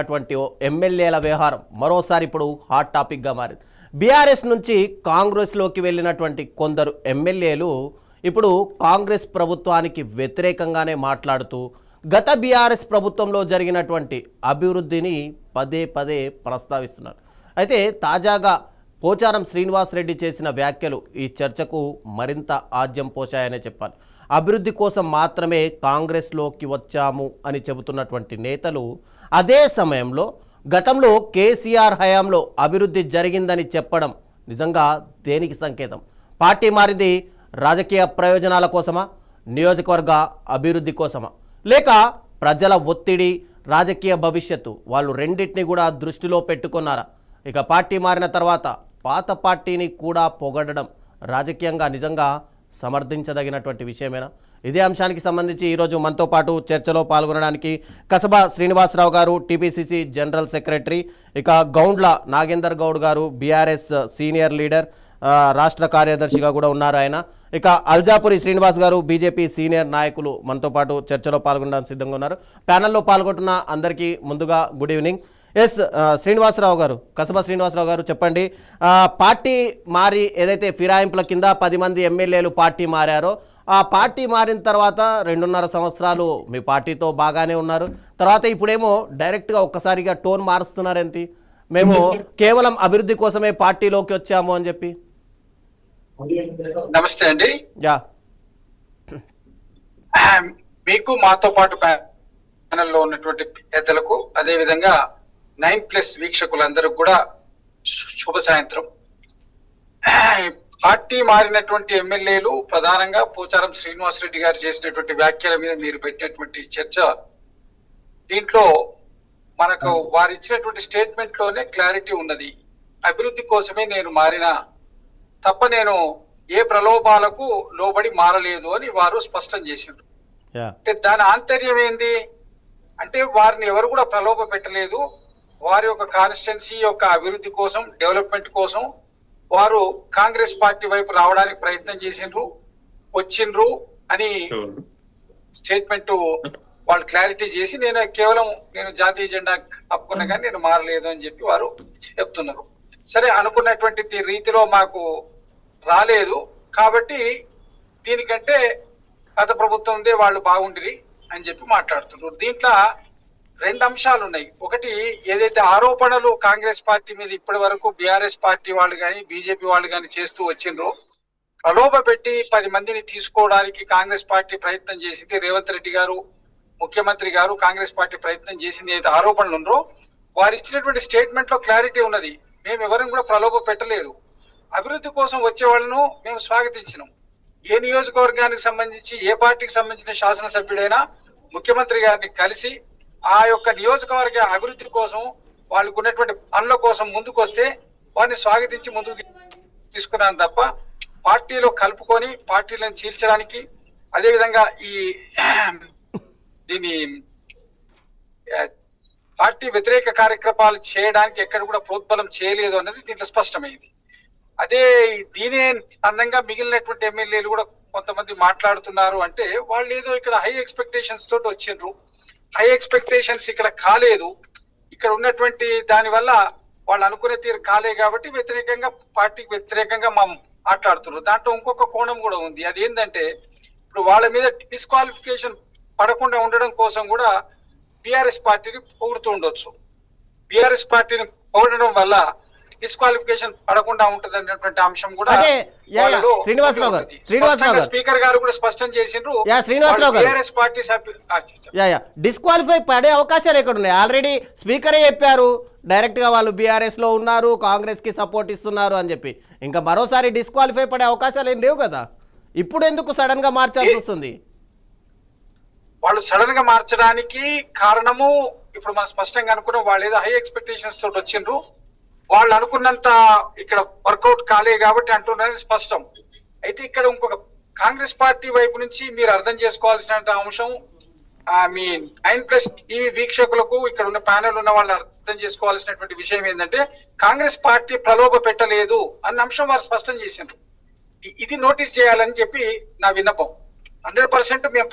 అటువంటి ఎమ్మెల్యేల వ్యవహారం మరోసారి ఇప్పుడు హాట్ టాపిక్గా మారింది. బీఆర్ఎస్ నుంచి కాంగ్రెస్లోకి వెళ్ళినటువంటి కొందరు ఎమ్మెల్యేలు ఇప్పుడు కాంగ్రెస్ ప్రభుత్వానికి వ్యతిరేకంగానే మాట్లాడుతూ గత బీఆర్ఎస్ ప్రభుత్వంలో జరిగినటువంటి అభివృద్ధిని పదే పదే ప్రస్తావిస్తున్నారు. అయితే తాజాగా పోచారం శ్రీనివాస్ రెడ్డి చేసిన వ్యాఖ్యలు ఈ చర్చకు మరింత ఆజ్యం పోశాయనే చెప్పాలి. అభివృద్ధి కోసం మాత్రమే కాంగ్రెస్లోకి వచ్చాము అని చెబుతున్నటువంటి నేతలు అదే సమయంలో గతంలో కేసీఆర్ హయాంలో అభివృద్ధి జరిగిందని చెప్పడం నిజంగా దేనికి సంకేతం? పార్టీ మారింది రాజకీయ ప్రయోజనాల కోసమా, నియోజకవర్గ అభివృద్ధి కోసమా, లేక ప్రజల ఒత్తిడి, రాజకీయ భవిష్యత్తు వాళ్ళు రెండింటిని కూడా దృష్టిలో పెట్టుకున్నారా? ఇక పార్టీ మారిన తర్వాత పాత పార్టీని కూడా పొగడడం రాజకీయంగా నిజంగా సమర్థించదగినటువంటి విషయమేనా? ఇదే అంశానికి సంబంధించి ఈరోజు మనతో పాటు చర్చలో పాల్గొనడానికి కసబా శ్రీనివాసరావు గారు, టీపీసీసీ జనరల్ సెక్రటరీ, ఇక గౌండ్ల నాగేందర్ గౌడ్ గారు, బీఆర్ఎస్ సీనియర్ లీడర్, రాష్ట్ర కార్యదర్శిగా కూడా ఉన్నారు ఆయన. ఇక అల్జాపురి శ్రీనివాస్ గారు, బీజేపీ సీనియర్ నాయకులు మనతో పాటు చర్చలో పాల్గొనడానికి సిద్ధంగా ఉన్నారు. ప్యానెల్లో పాల్గొంటున్న అందరికీ ముందుగా గుడ్ ఈవినింగ్. శ్రీనివాసరావు గారు, కసబా శ్రీనివాసరావు గారు, చెప్పండి. పార్టీ మారి ఏదైతే ఫిరాయింపుల కింద 10 మంది ఎమ్మెల్యేలు పార్టీ మారారో, ఆ పార్టీ మారిన తర్వాత 2.5 సంవత్సరాలు మీ పార్టీతో బాగానే ఉన్నారు. తర్వాత ఇప్పుడేమో డైరెక్ట్గా ఒక్కసారిగా టోన్ మారుస్తున్నారేంటి? మేము కేవలం అభివృద్ధి కోసమే పార్టీలోకి వచ్చాము అని చెప్పి. నమస్తే అండి. యా, మీకు మాతో పాటు ప్యానెల్లో ఉన్నటువంటి పెద్దలకు, అదే విధంగా 9+ వీక్షకులందరూ కూడా శుభ సాయంత్రం. పార్టీ మారినటువంటి ఎమ్మెల్యేలు, ప్రధానంగా పోచారం శ్రీనివాస్ రెడ్డి గారు చేసినటువంటి వ్యాఖ్యల మీద మీరు పెట్టినటువంటి చర్చ, దీంట్లో మనకు వారు ఇచ్చినటువంటి స్టేట్మెంట్ లోనే క్లారిటీ ఉన్నది. అభివృద్ధి కోసమే నేను మారినా తప్ప నేను ఏ ప్రలోభాలకు లోబడి మారలేదు అని వారు స్పష్టం చేసిండ్రు. అంటే దాని ఆంతర్యం ఏంది అంటే, వారిని ఎవరు కూడా ప్రలోభ పెట్టలేదు. వారి యొక్క కాన్స్టిట్యున్సీ యొక్క అభివృద్ధి కోసం, డెవలప్మెంట్ కోసం వారు కాంగ్రెస్ పార్టీ వైపు రావడానికి ప్రయత్నం చేసిండ్రు, వచ్చిండ్రు అని స్టేట్మెంట్ వాళ్ళు క్లారిటీ చేసి, నేను జాతీయ జెండా కప్పుకున్నా కానీ నేను మారలేదు అని చెప్పి వారు చెప్తున్నారు. సరే, అనుకున్నటువంటి రీతిలో మాకు రాలేదు కాబట్టి దీనికంటే గత ప్రభుత్వందే వాళ్ళు బాగుండిరి అని చెప్పి మాట్లాడుతున్నారు. దీంట్లో 2 అంశాలు ఉన్నాయి. ఒకటి, ఏదైతే ఆరోపణలు కాంగ్రెస్ పార్టీ మీద ఇప్పటి వరకు బీఆర్ఎస్ పార్టీ వాళ్ళు కానీ బీజేపీ వాళ్ళు కానీ చేస్తూ వచ్చిండ్రో, ప్రలోభ పెట్టి 10 మందిని తీసుకోవడానికి కాంగ్రెస్ పార్టీ ప్రయత్నం చేసింది. రేవంత్ రెడ్డి గారు, ముఖ్యమంత్రి గారు, కాంగ్రెస్ పార్టీ ప్రయత్నం చేసింది. ఏదైతే ఆరోపణలు ఉండరో, వారు ఇచ్చినటువంటి స్టేట్మెంట్ లో క్లారిటీ ఉన్నది. మేము ఎవరిని కూడా ప్రలోభ పెట్టలేదు. అభివృద్ధి కోసం వచ్చే వాళ్ళను మేము స్వాగతించినాం. ఏ నియోజకవర్గానికి సంబంధించి, ఏ పార్టీకి సంబంధించిన శాసనసభ్యుడైనా ముఖ్యమంత్రి గారిని కలిసి ఆ యొక్క నియోజకవర్గ అభివృద్ధి కోసం, వాళ్ళకు ఉన్నటువంటి పనుల కోసం ముందుకు వస్తే వారిని స్వాగతించి ముందుకు తీసుకున్నాను తప్ప పార్టీలో కలుపుకొని పార్టీలను చీల్చడానికి, అదేవిధంగా దీని పార్టీ వ్యతిరేక కార్యక్రమాలు చేయడానికి ఎక్కడ కూడా ప్రోద్బలం చేయలేదు అన్నది దీంట్లో స్పష్టమైంది. అదే దీనే అందంగా మిగిలినటువంటి ఎమ్మెల్యేలు కూడా కొంతమంది మాట్లాడుతున్నారు. అంటే వాళ్ళు ఏదో ఇక్కడ హై ఎక్స్పెక్టేషన్స్ తోటి వచ్చిండ్రు. హై ఎక్స్పెక్టేషన్స్ ఇక్కడ కాలేదు. ఇక్కడ ఉన్నటువంటి దాని వల్ల వాళ్ళు అనుకునే తీరు కాలే కాబట్టి వ్యతిరేకంగా, పార్టీకి వ్యతిరేకంగా మాట్లాడుతున్నారు. దాంట్లో ఇంకొక కోణం కూడా ఉంది. అది ఏంటంటే, ఇప్పుడు వాళ్ళ మీద డిస్క్వాలిఫికేషన్ పడకుండా ఉండడం కోసం కూడా బీఆర్ఎస్ పార్టీని పొగుడుతూ ఉండొచ్చు. బీఆర్ఎస్ పార్టీని పొగడడం వల్ల డిస్క్వాలిఫికేషన్ పడకుండా ఉంటది అనేటువంటి అంశం కూడా శ్రీనివాసరావు గారు స్పీకర్ గారు కూడా స్పష్టం చేసిండ్రు. బీఆర్ఎస్ పార్టీ డిస్క్వాలిఫై పడే అవకాశాలు ఎక్కడ ఉన్నాయి? ఆల్రెడీ స్పీకరే చెప్పారు డైరెక్ట్ గా వాళ్ళు బీఆర్ఎస్ లో ఉన్నారు, కాంగ్రెస్ కి సపోర్ట్ ఇస్తున్నారు అని చెప్పి. ఇంకా మరోసారి డిస్క్వాలిఫై పడే అవకాశాలు ఏం లేవు కదా. ఇప్పుడు ఎందుకు సడన్ గా మార్చాల్సి వస్తుంది? వాళ్ళు సడన్ గా మార్చడానికి కారణము, ఇప్పుడు మనం స్పష్టంగా అనుకున్నాం, వాళ్ళు ఏదో హై ఎక్స్పెక్టేషన్స్ తోటి వచ్చిండ్రు. వాళ్ళు అనుకున్నంత ఇక్కడ వర్కౌట్ కాలే కాబట్టి అంటున్నది స్పష్టం. అయితే ఇక్కడ ఇంకొక కాంగ్రెస్ పార్టీ వైపు నుంచి మీరు అర్థం చేసుకోవాల్సిన అంశం, మీ 9+ వీక్షకులకు, ఇక్కడ ఉన్న ప్యానెల్ ఉన్న వాళ్ళు అర్థం చేసుకోవాల్సినటువంటి విషయం ఏంటంటే, కాంగ్రెస్ పార్టీ ప్రలోభ పెట్టలేదు అన్న అంశం వారు స్పష్టం చేసిండ్రు. ఇది నోటీస్ చేయాలని చెప్పి నా విన్నపం. 100% మేము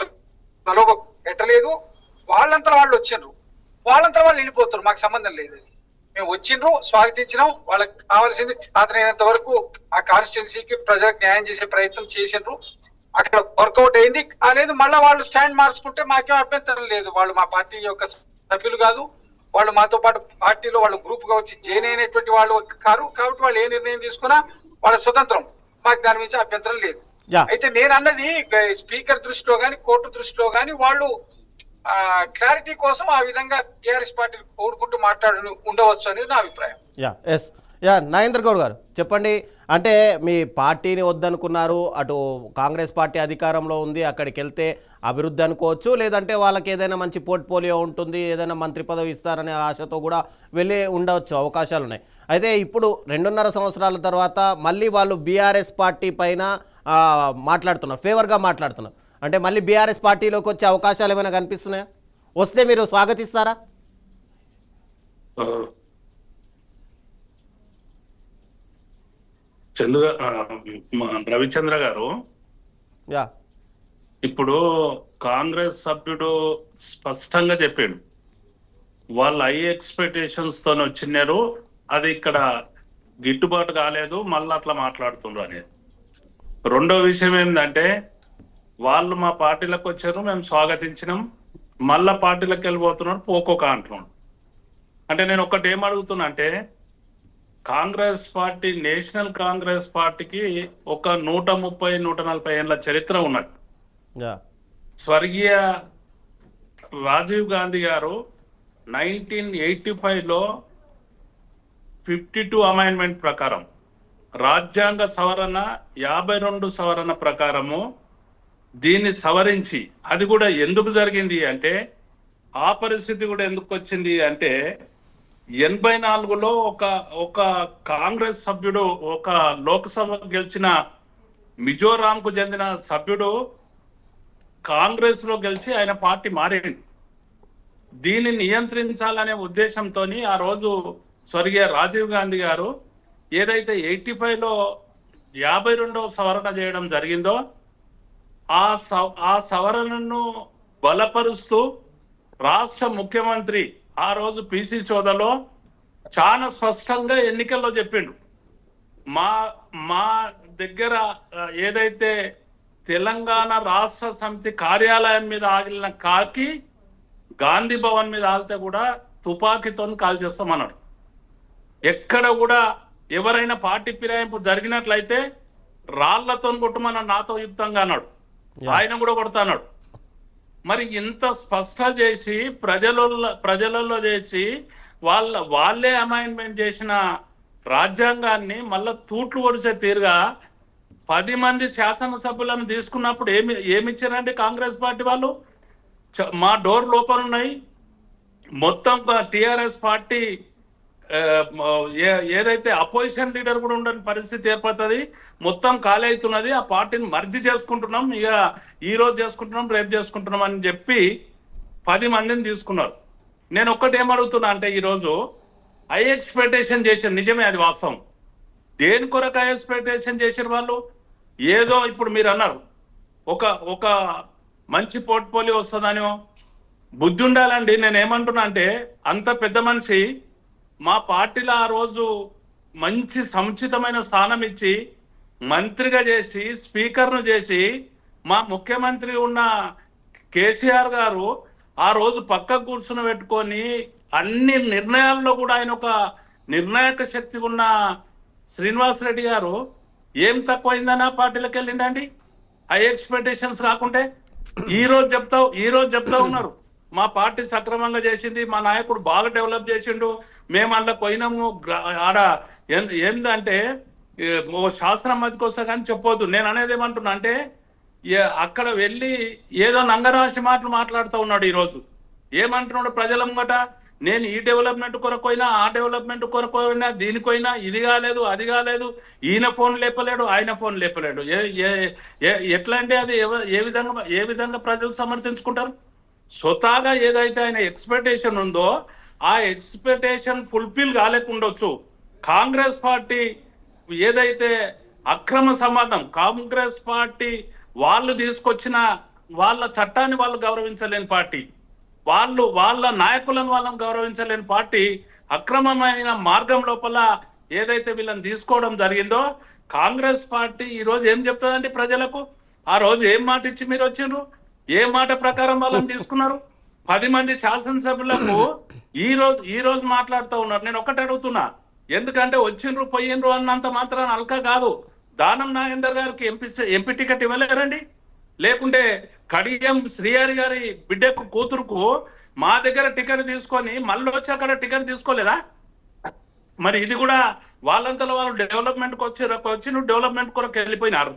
ప్రలోభ పెట్టలేదు. వాళ్ళంతా వాళ్ళు వచ్చిండ్రు. వాళ్ళంతా వాళ్ళు వెళ్ళిపోతారు, మాకు సంబంధం లేదు. మేము వచ్చిండ్రు, స్వాగతించినాం, వాళ్ళకి కావాల్సింది సాధనైనంత వరకు ఆ కాన్స్టిట్యున్సీకి ప్రజలకు న్యాయం చేసే ప్రయత్నం చేసిండ్రు. అక్కడ వర్కౌట్ అయింది అనేది మళ్ళీ వాళ్ళు స్టాండ్ మార్చుకుంటే మాకేం అభ్యంతరం లేదు. వాళ్ళు మా పార్టీ యొక్క సభ్యులు కాదు, వాళ్ళు మాతో పాటు పార్టీలో వాళ్ళు గ్రూప్ గా వచ్చి జాయిన్ అయినటువంటి వాళ్ళు కారు. కాబట్టి వాళ్ళు ఏ నిర్ణయం తీసుకున్నా వాళ్ళ స్వతంత్రం, మాకు దాని మీద అభ్యంతరం లేదు. అయితే నేను అన్నది స్పీకర్ దృష్టిలో గాని కోర్టు దృష్టిలో గాని వాళ్ళు క్లారిటీ కోసం ఆ విధంగా టీఆర్ఎస్ పార్టీ కోరుకుంటూ మాట్లాడు ఉండవచ్చు అనేది నా అభిప్రాయం. నాగేంద్ర గౌడ్ గారు చెప్పండి. అంటే మీ పార్టీని వద్దనుకున్నారు, అటు కాంగ్రెస్ పార్టీ అధికారంలో ఉంది, అక్కడికి వెళ్తే అభివృద్ధి అనుకోవచ్చు, లేదంటే వాళ్ళకి ఏదైనా మంచి పోర్ట్ఫోలియో ఉంటుంది, ఏదైనా మంత్రి పదవి ఇస్తారనే ఆశతో కూడా వెళ్ళి ఉండవచ్చు, అవకాశాలు ఉన్నాయి. అయితే ఇప్పుడు 2.5 సంవత్సరాల తర్వాత మళ్ళీ వాళ్ళు బీఆర్ఎస్ పార్టీ పైన మాట్లాడుతున్నారు, ఫేవర్గా మాట్లాడుతున్నారు. అంటే మళ్ళీ బీఆర్ఎస్ పార్టీలోకి వచ్చే అవకాశాలు ఏమైనా కనిపిస్తున్నాయా? వస్తే మీరు స్వాగతిస్తారా? రవిచంద్ర గారు, ఇప్పుడు కాంగ్రెస్ సభ్యుడు స్పష్టంగా చెప్పాడు, వాళ్ళు హై ఎక్స్పెక్టేషన్స్ తో వచ్చినారు, అది ఇక్కడ గిట్టుబాటు కాలేదు, మళ్ళీ అట్లా మాట్లాడుతున్నారు అనేది. రెండో విషయం ఏంటంటే, వాళ్ళు మా పార్టీలకు వచ్చారు, మేము స్వాగతించినాం, మళ్ళా పార్టీలకు వెళ్ళిపోతున్నారు, పోకోక అంటున్నాడు. అంటే నేను ఒకటి ఏం అడుగుతున్నా అంటే, కాంగ్రెస్ పార్టీ, నేషనల్ కాంగ్రెస్ పార్టీకి ఒక 130-140 ఏళ్ళ చరిత్ర ఉన్నది. స్వర్గీయ రాజీవ్ గాంధీ గారు 1985లో 52 అమైండ్మెంట్ ప్రకారం, రాజ్యాంగ సవరణ 52 సవరణ ప్రకారము దీన్ని సవరించి, అది కూడా ఎందుకు జరిగింది అంటే, ఆ పరిస్థితి కూడా ఎందుకు వచ్చింది అంటే, 84లో ఒక కాంగ్రెస్ సభ్యుడు, ఒక లోక్సభ గెలిచిన మిజోరాంకు చెందిన సభ్యుడు కాంగ్రెస్ లో గెలిచి ఆయన పార్టీ మారింది. దీన్ని నియంత్రించాలనే ఉద్దేశంతో ఆ రోజు స్వర్గీయ రాజీవ్ గాంధీ గారు ఏదైతే 85లో 52వ సవరణ చేయడం జరిగిందో, ఆ సవరణను బలపరుస్తూ రాష్ట్ర ముఖ్యమంత్రి ఆ రోజు పిసి సోదలో చాలా స్పష్టంగా ఎన్నికల్లో చెప్పిండు, మా దగ్గర ఏదైతే తెలంగాణ రాష్ట్ర సమితి కార్యాలయం మీద ఆగిన కాకి గాంధీ భవన్ మీద ఆగితే కూడా తుపాకీతో కాల్ చేస్తామన్నాడు. ఎక్కడ కూడా ఎవరైనా పార్టీ ఫిరాయింపు జరిగినట్లయితే రాళ్లతో కొట్టమన్నాడు, నాతో యుక్తంగా అన్నాడు, ఆయన కూడా కొడతాన్నాడు. మరి ఇంత స్పష్టం చేసి ప్రజలలో చేసి వాళ్ళే అమైండ్మెంట్ చేసిన రాజ్యాంగాన్ని మళ్ళా తూట్లు పొడిసే తీరుగా 10 మంది శాసనసభ్యులను తీసుకున్నప్పుడు ఏమిచ్చారండి కాంగ్రెస్ పార్టీ వాళ్ళు? మా డోర్ లోపల ఉన్నాయి, మొత్తం టిఆర్ఎస్ పార్టీ ఏదైతే అపోజిషన్ లీడర్ కూడా ఉండని పరిస్థితి ఏర్పడుతుంది, మొత్తం ఖాళీ అవుతున్నది, ఆ పార్టీని మర్జీ చేసుకుంటున్నాం, ఇక ఈ రోజు చేసుకుంటున్నాం, రేపు చేసుకుంటున్నాం అని చెప్పి 10 మందిని తీసుకున్నారు. నేను ఒక్కటి ఏమడుగుతున్నా అంటే, ఈరోజు హై ఎక్స్పెక్టేషన్ చేశారు, నిజమే, అది వాస్తవం. దేని కొరకు హై ఎక్స్పెక్టేషన్ చేశారు వాళ్ళు? ఏదో ఇప్పుడు మీరు అన్నారు ఒక మంచి పోర్ట్ఫోలియో వస్తుందనో, బుద్ధి ఉండాలండి. నేను ఏమంటున్నా అంటే, అంత పెద్ద మనిషి మా పార్టీలో ఆ రోజు మంచి సముచితమైన స్థానం ఇచ్చి మంత్రిగా చేసి స్పీకర్ను చేసి మా ముఖ్యమంత్రి ఉన్న కేసీఆర్ గారు ఆ రోజు పక్క కూర్చుని పెట్టుకొని అన్ని నిర్ణయాల్లో కూడా ఆయన ఒక నిర్ణాయక శక్తి ఉన్న శ్రీనివాస్ రెడ్డి గారు ఏం తక్కువైందని ఆ పార్టీలోకి వెళ్ళిండండి? హై ఎక్స్పెక్టేషన్స్ కాకుంటే ఈ రోజు చెప్తా ఉన్నారు, మా పార్టీ సక్రమంగా చేసింది, మా నాయకుడు బాగా డెవలప్ చేసిండు, మేము అందులో పోయినాము. ఆడ ఏంటంటే ఓ శాస్త్రం మధ్యకి వస్తా కానీ చెప్పొద్దు. నేను అనేది ఏమంటున్నా అంటే, అక్కడ వెళ్ళి ఏదో నంగరాశి మాటలు మాట్లాడుతూ ఉన్నాడు. ఈరోజు ఏమంటున్నాడు ప్రజల ముంగట, నేను ఈ డెవలప్మెంట్ కొరకోయినా, ఆ డెవలప్మెంట్ కొరకోయినా, దీనికోయినా, ఇది కాలేదు, అది కాలేదు, ఈయన ఫోన్ లేపలేడు, ఆయన ఫోన్ లేపలేడు. ఎట్లా అంటే అది ఏ విధంగా ప్రజలు సమర్థించుకుంటారు? స్వతహాగా ఏదైతే ఆయన ఎక్స్పెక్టేషన్ ఉందో ఆ ఎక్స్పెక్టేషన్ ఫుల్ఫిల్ కాలేకుండొచ్చు. కాంగ్రెస్ పార్టీ ఏదైతే అక్రమ సంబంధం, కాంగ్రెస్ పార్టీ వాళ్ళు తీసుకొచ్చిన వాళ్ళ చట్టాన్ని వాళ్ళు గౌరవించలేని పార్టీ, వాళ్ళ నాయకులను వాళ్ళని గౌరవించలేని పార్టీ అక్రమమైన మార్గం లోపల ఏదైతే వీళ్ళని తీసుకోవడం జరిగిందో, కాంగ్రెస్ పార్టీ ఈ రోజు ఏం చెప్తుందండి ప్రజలకు? ఆ రోజు ఏం మాట ఇచ్చి మీరు వచ్చిండ్రు? ఏ మాట ప్రకారం వాళ్ళని తీసుకున్నారు? 10 మంది శాసనసభ్యులకు ఈ రోజు మాట్లాడుతూ ఉన్నారు. నేను ఒక్కటి అడుగుతున్నా, ఎందుకంటే వచ్చిండ్రు పోయిండ్రు అన్నంత మాత్రాన అల్కా కాదు. దానం నాగేందర్ గారికి ఎంపీ టికెట్ ఇవ్వలేరండి? లేకుంటే కడియం శ్రీహరి గారి బిడ్డకు కూతురుకు మా దగ్గర టికెట్ తీసుకొని మళ్ళీ వచ్చి అక్కడ టికెట్ తీసుకోలేదా? మరి ఇది కూడా వాళ్ళంతలో వాళ్ళు డెవలప్మెంట్కి వచ్చి డెవలప్మెంట్ కొరకు వెళ్ళిపోయినారు.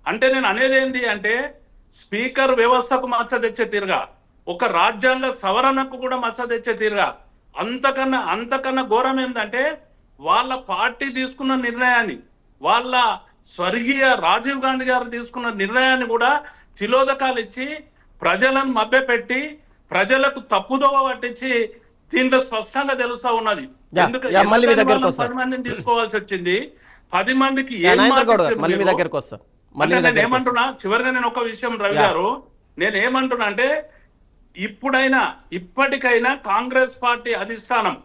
అంటే నేను అనేది ఏంటి అంటే, స్పీకర్ వ్యవస్థకు మచ్చ తెచ్చే తీరుగా, ఒక రాజ్యాంగ సవరణకు కూడా మచ్చ తెచ్చే తీరుగా, అంతకన్నా ఘోరం ఏంటంటే, వాళ్ళ పార్టీ తీసుకున్న నిర్ణయాన్ని, వాళ్ళ స్వర్గీయ రాజీవ్ గాంధీ గారు తీసుకున్న నిర్ణయాన్ని కూడా తిలోదకాలు ఇచ్చి ప్రజలను మభ్యపెట్టి ప్రజలకు తప్పుదోవ పట్టించి దీంట్లో స్పష్టంగా తెలుస్తా ఉన్నది. ఎందుకంటే 10 మందిని తీసుకోవాల్సి వచ్చింది. 10 మందికి నేను ఏమంటున్నా, చివరిగా నేను ఒక విషయం రవి గారు, నేను ఏమంటున్నా అంటే, ఇప్పటికైనా కాంగ్రెస్ పార్టీ అధిష్టానం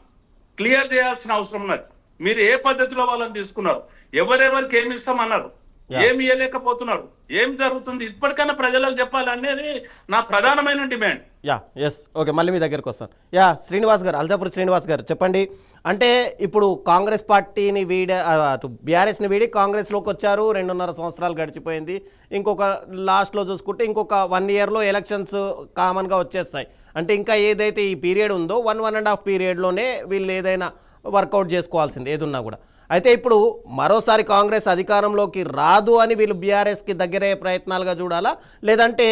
క్లియర్ చేయాల్సిన అవసరం ఉన్నది. మీరు ఏ పద్ధతిలో వాళ్ళని తీసుకున్నారు, ఎవరెవరికి ఏమి ఇస్తామన్నారు, ఏమి ఇవ్వలేకపోతున్నారు, ఏం జరుగుతుంది, ఇప్పటికైనా ప్రజలకు చెప్పాలనేది నా ప్రధానమైన డిమాండ్. ఓకే, మళ్ళీ మీ దగ్గరకు వస్తాను. శ్రీనివాస్ గారు, అల్జాపూర్ శ్రీనివాస్ గారు చెప్పండి. అంటే ఇప్పుడు కాంగ్రెస్ పార్టీని బీఆర్ఎస్ని వీడి కాంగ్రెస్లోకి వచ్చారు, 2.5 సంవత్సరాలు గడిచిపోయింది. ఇంకొక లాస్ట్లో చూసుకుంటే ఇంకొక 1 ఇయర్లో ఎలక్షన్స్ కామన్గా వచ్చేస్తాయి. అంటే ఇంకా ఏదైతే ఈ పీరియడ్ ఉందో 1.5 పీరియడ్లోనే వీళ్ళు ఏదైనా వర్కౌట్ చేసుకోవాల్సింది ఏదున్నా కూడా. అయితే ఇప్పుడు మరోసారి కాంగ్రెస్ అధికారంలోకి రాదు అని వీళ్ళు బీఆర్ఎస్కి దగ్గరయ్యే ప్రయత్నాలుగా చూడాలా, లేదంటే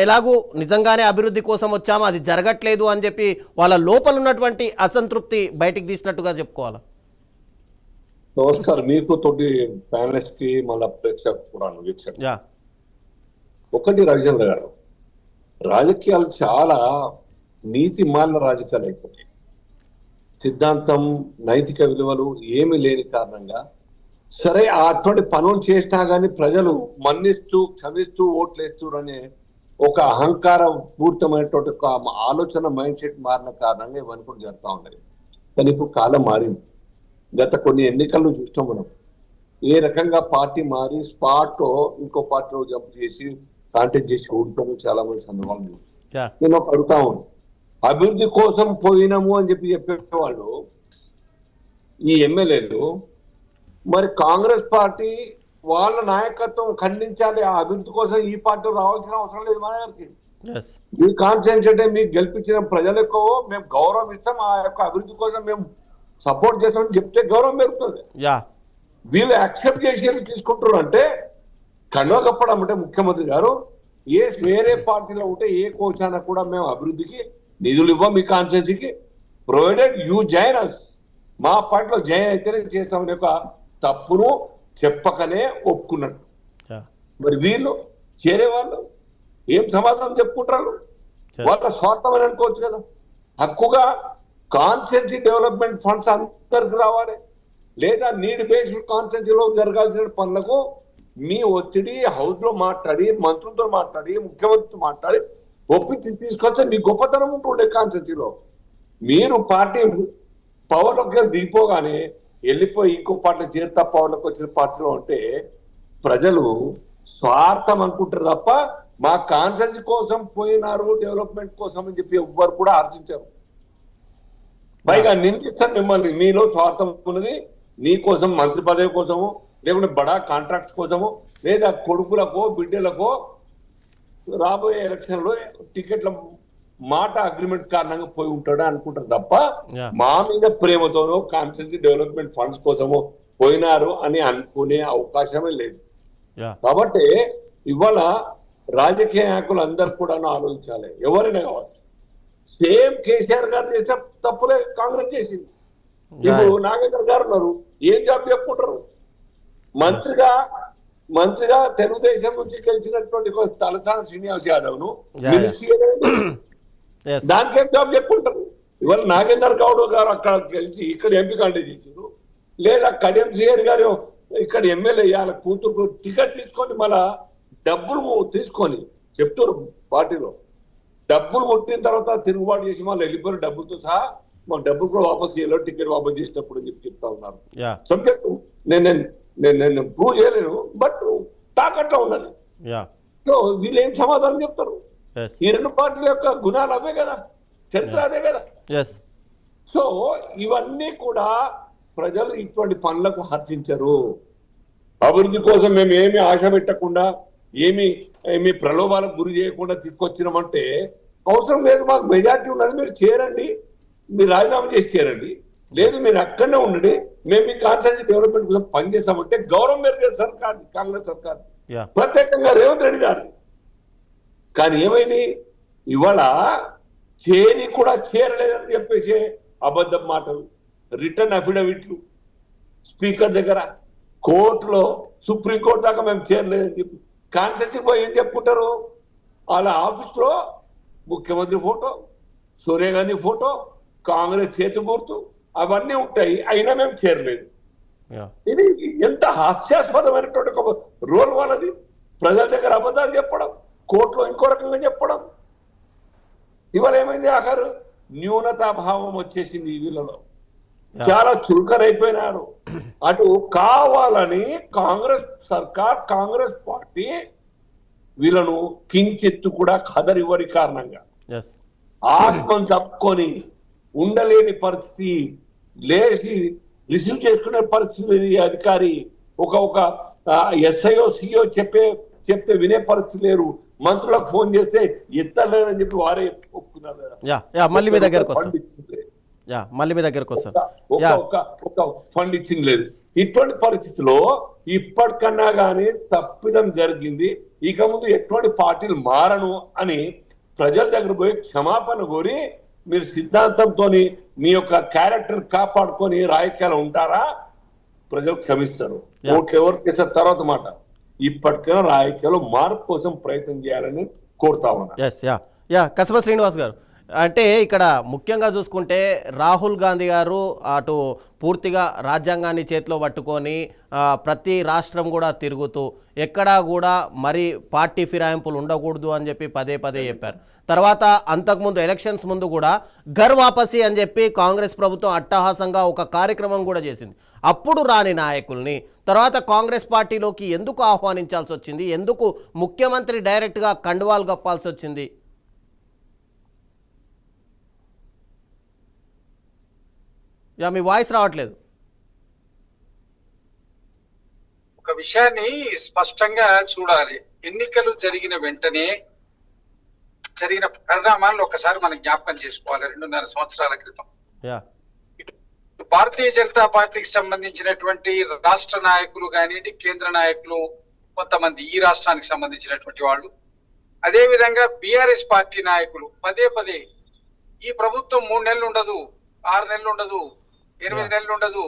ఎలాగూ నిజంగానే అభివృద్ధి కోసం వచ్చామో అది జరగట్లేదు అని చెప్పి వాళ్ళ లోపల ఉన్నటువంటి అసంతృప్తి బయటికి తీసినట్టుగా చెప్పుకోవాలా? నమస్కారం మీకు, తోటి ప్యానలిస్ట్ కి, మళ్ళీ ప్రేక్షకులు. ఒకటి రవిచంద్ర గారు, రాజకీయాలు చాలా నీతి మాలిన రాజకీయాలు అయిపోతాయి. సిద్ధాంతం, నైతిక విలువలు ఏమి లేని కారణంగా సరే అటువంటి పనులు చేసినా కానీ ప్రజలు మన్నిస్తూ క్షమిస్తూ ఓట్లేస్తూ అనే ఒక అహంకార పూరితమైనటువంటి ఒక ఆలోచన మైండ్ సెట్ మారిన కారణంగా ఇవన్నీ కూడా జరుగుతూ ఉన్నాయి. కానీ ఇప్పుడు కాలం మారింది. గత కొన్ని ఎన్నికల్లో చూస్తాం మనం ఏ రకంగా పార్టీ మారి స్పాట్ ఇంకో పార్టీలో జంప్ చేసి కాంటెక్ట్ చేసి ఓడిపోవడం చాలా మంది సందర్భాలు చూస్తాం. నేను ఒక అడుగుతా ఉన్నాను, అభివృద్ధి కోసం పోయినాము అని చెప్పేవాళ్ళు ఈ ఎమ్మెల్యేలు, మరి కాంగ్రెస్ పార్టీ వాళ్ళ నాయకత్వం ఖండించాలి. ఆ అభివృద్ధి కోసం ఈ పార్టీ రావాల్సిన అవసరం లేదు. మన గారికి మీ కాన్సెన్స్ అంటే మీకు గెలిపించిన ప్రజలకు మేము గౌరవం ఇస్తాం, ఆ యొక్క అభివృద్ధి కోసం మేము సపోర్ట్ చేస్తామని చెప్తే గౌరవం పెరుగుతుంది. వీళ్ళు యాక్సెప్ట్ చేసి తీసుకుంటారు అంటే కన్వ కప్పడం. అంటే ముఖ్యమంత్రి గారు వేరే పార్టీలో ఉంటే ఏ కోచాన కూడా మేము అభివృద్ధికి నిధులు ఇవ్వం, మీ కాన్స్టిట్యూన్సీకి, ప్రొవైడెడ్ యూ జాయిన్ అస్, మా పార్టీలో జాయిన్ అయితేనే చేస్తామని ఒక తప్పును చెప్పకనే ఒప్పుకున్నట్టు. మరి వీళ్ళు చేరే వాళ్ళు ఏం సమాధానం చెప్పుకుంటారు? వాళ్ళ స్వార్థమని అనుకోవచ్చు కదా. హక్కుగా కాన్స్టిట్యూన్సీ డెవలప్మెంట్ ఫండ్స్ అందరికి రావాలి, లేదా నీడ్ బేస్డ్ కాన్స్టిట్యూన్సీలో జరగాల్సిన పనులకు మీ ఒత్తిడి హౌస్ లో మాట్లాడి, మంత్రులతో మాట్లాడి, ముఖ్యమంత్రితో మాట్లాడి ఒప్పించి తీసుకొస్తే మీ గొప్పతనం ఉంటుండే కాన్స్టిట్యూన్సీలో. మీరు పార్టీ పవర్లోకి దిగిపోగానే వెళ్ళిపోయి ఇంకో పార్టీలో చేరుతా పవర్లోకి వచ్చిన పార్టీలో ఉంటే ప్రజలు స్వార్థం అనుకుంటారు తప్ప మా కాన్స్టిట్యూన్సీ కోసం పోయినారు, డెవలప్మెంట్ కోసం అని చెప్పి ఎవ్వరు కూడా ఆర్జించారు. పైగా నిందిస్తారు మిమ్మల్ని, మీలో స్వార్థం ఉన్నది, నీ కోసం మంత్రి పదవి కోసము, లేకుంటే బడా కాంట్రాక్ట్స్ కోసము, లేదా కొడుకులకో బిడ్డలకో రాబోయే ఎలక్షన్ లో టికెట్ల మాట అగ్రిమెంట్ కారణంగా పోయి ఉంటాడు అనుకుంటారు తప్ప మా మీద ప్రేమతోనో కాన్స్టిట్యూన్సీ డెవలప్మెంట్ ఫండ్స్ కోసమో పోయినారు అని అనుకునే అవకాశమే లేదు. కాబట్టి ఇవాళ రాజకీయ నాయకులు అందరు కూడా ఆలోచించాలి, ఎవరైనా కావచ్చు. సేమ్ కేసీఆర్ గారు చేసిన తప్పులే కాంగ్రెస్ చేసింది. ఇప్పుడు నాగేందర్ గారు ఉన్నారు, ఏం జాబ్ చెప్పుకుంటారు? మంత్రిగా తెలుగుదేశం నుంచి గెలిచినటువంటి తలసాని శ్రీనివాస్ యాదవ్ ను దానికేం జాబ్ చెప్పుకుంటారు? ఇవాళ నాగేందర్ గౌడ్ గారు అక్కడ గెలిచి ఇక్కడ ఎంపీ కంటెస్ట్ చేశారు, లేదా కడియం శ్రీహరి గారు ఇక్కడ ఎమ్మెల్యే వాళ్ళ కూతురు టికెట్ తీసుకొని మళ్ళా డబ్బులు తీసుకొని చెప్తారు పార్టీలో. డబ్బులు కొట్టిన తర్వాత తిరుగుబాటు చేసి వాళ్ళు వెళ్ళిపోయిన డబ్బులతో సహా మాకు డబ్బులు కూడా వాపస్ చేయలేదు, టికెట్ వాపస్ చేసినప్పుడు అని చెప్పి చెప్తా ఉన్నారు. యా సబ్జెక్ట్ నేను ప్రూవ్ చేయలేను, బట్ తాకట్లో ఉన్నది. యా సో వీళ్ళు ఏం సమాధానం చెప్తారు? ఎస్ ఈ రెండు పార్టీల యొక్క గుణాలు అవే కదా, చరిత్ర అదే కదా. ఎస్ సో ఇవన్నీ కూడా ప్రజలు ఇటువంటి పనులకు హర్షించరు. అభివృద్ధి కోసం మేము ఏమి ఆశ పెట్టకుండా ఏమి ప్రలోభాలకు గురి చేయకుండా తీసుకొచ్చినామంటే అవసరం లేదు, మాకు మెజార్టీ ఉన్నది, మీరు చేరండి, మీరు రాజీనామా చేసి చేరండి, లేదు మీరు అక్కడనే ఉండండి, మేము మీ కాన్స్టిట్యూన్సీ డెవలప్మెంట్ కోసం పనిచేస్తామంటే గౌరవం పెరిగే సర్కార్ కాంగ్రెస్ సర్కార్, యా ప్రత్యేకంగా రేవంత్ రెడ్డి గారు. కానీ ఏమైంది, ఇవాళ చేరి కూడా చేరలేదని చెప్పేసి అబద్ధం మాటలు, రిటర్న్ అఫిడవిట్లు స్పీకర్ దగ్గర, కోర్టులో, సుప్రీంకోర్టు దాకా మేము చేరలేదని చెప్పి కాన్స్టిట్యూన్సీ పోయి ఏం చెప్పుకుంటారు? వాళ్ళ ఆఫీస్లో ముఖ్యమంత్రి ఫోటో, సోనియా గాంధీ ఫోటో, కాంగ్రెస్ చేతి గుర్తు అవన్నీ ఉంటాయి, అయినా మేము చేరలేదు. యా ఇది ఎంత హాస్యాస్పదమైనటువంటి ఒక రోల్ వాళ్ళది. ప్రజల దగ్గర అబద్ధాలు చెప్పడం, కోర్టులో ఇంకో రకంగా చెప్పడం. ఇవాళ ఏమైంది, ఆఖరు న్యూనతాభావం వచ్చేసింది వీళ్ళలో, చాలా చురుకరైపోయినారు. అటు కావాలని కాంగ్రెస్ సర్కార్, కాంగ్రెస్ పార్టీ వీళ్ళను కించెత్తు కూడా కదరివ్వని కారణంగా ఎస్ ఆత్మను తప్పుకొని ఉండలేని పరిస్థితి, లేచి రిసీవ్ చేసుకునే పరిస్థితి లేదు. ఈ అధికారి ఒక ఎస్ఐఓ సిఓ చెప్తే వినే పరిస్థితి లేరు. మంత్రులకు ఫోన్ చేస్తే ఎత్తలేరని చెప్పి వారే ఒప్పుకున్నారు. యా యా మళ్ళీ మీ దగ్గరకు వస్తాం. యా మళ్ళీ మీ దగ్గరకు వస్తాం. యా ఒక ఫండ్ ఇచ్చింది లేదు. ఇటువంటి పరిస్థితిలో ఇప్పటికన్నా కానీ తప్పిదం జరిగింది, ఇక ముందు ఎటువంటి పార్టీలు మారను అని ప్రజల దగ్గర పోయి క్షమాపణ కోరి మీరు సిద్ధాంతంతో మీ యొక్క క్యారెక్టర్ కాపాడుకొని రాజకీయాలు ఉంటారా, ప్రజలు క్షమిస్తారు. ఓట్లు ఎవరికి చేస్తారు తర్వాత మాట. ఇప్పటికైనా రాజకీయాలు మార్పు కోసం ప్రయత్నం చేయాలని కోరుతా ఉన్నా. ఎస్ యా యా కసబ శ్రీనివాస్ గారు, అంటే ఇక్కడ ముఖ్యంగా చూసుకుంటే రాహుల్ గాంధీ గారు అటు పూర్తిగా రాజ్యాంగాన్ని చేతిలో పట్టుకొని ప్రతి రాష్ట్రం కూడా తిరుగుతూ ఎక్కడా కూడా మరి పార్టీ ఫిరాయింపులు ఉండకూడదు అని చెప్పి పదే పదే చెప్పారు. తర్వాత అంతకుముందు ఎలక్షన్స్ ముందు కూడా ఘర్ వాపసీ అని చెప్పి కాంగ్రెస్ ప్రభుత్వం అట్టహాసంగా ఒక కార్యక్రమం కూడా చేసింది. అప్పుడు రాని నాయకుల్ని తర్వాత కాంగ్రెస్ పార్టీలోకి ఎందుకు ఆహ్వానించాల్సి వచ్చింది? ఎందుకు ముఖ్యమంత్రి డైరెక్ట్గా కండువాలు కప్పాల్సి వచ్చింది? యా మీ వాయిస్ రావట్లేదు. ఒక విషయాన్ని స్పష్టంగా చూడాలి. ఎన్నికలు జరిగిన వెంటనే జరిగిన పరిణామాలను ఒకసారి మనం జ్ఞాపకం చేసుకోవాలి. 2.5 సంవత్సరాల క్రితం యా భారతీయ జనతా పార్టీకి సంబంధించినటువంటి రాష్ట్ర నాయకులు కానివ్వండి, కేంద్ర నాయకులు కొంతమంది, ఈ రాష్ట్రానికి సంబంధించినటువంటి వాళ్ళు, అదే విధంగా బీఆర్ఎస్ పార్టీ నాయకులు పదే పదే ఈ ప్రభుత్వం 3 నెలలు ఉండదు, 6 నెలలు ఉండదు, 8 నెలలు ఉండదు,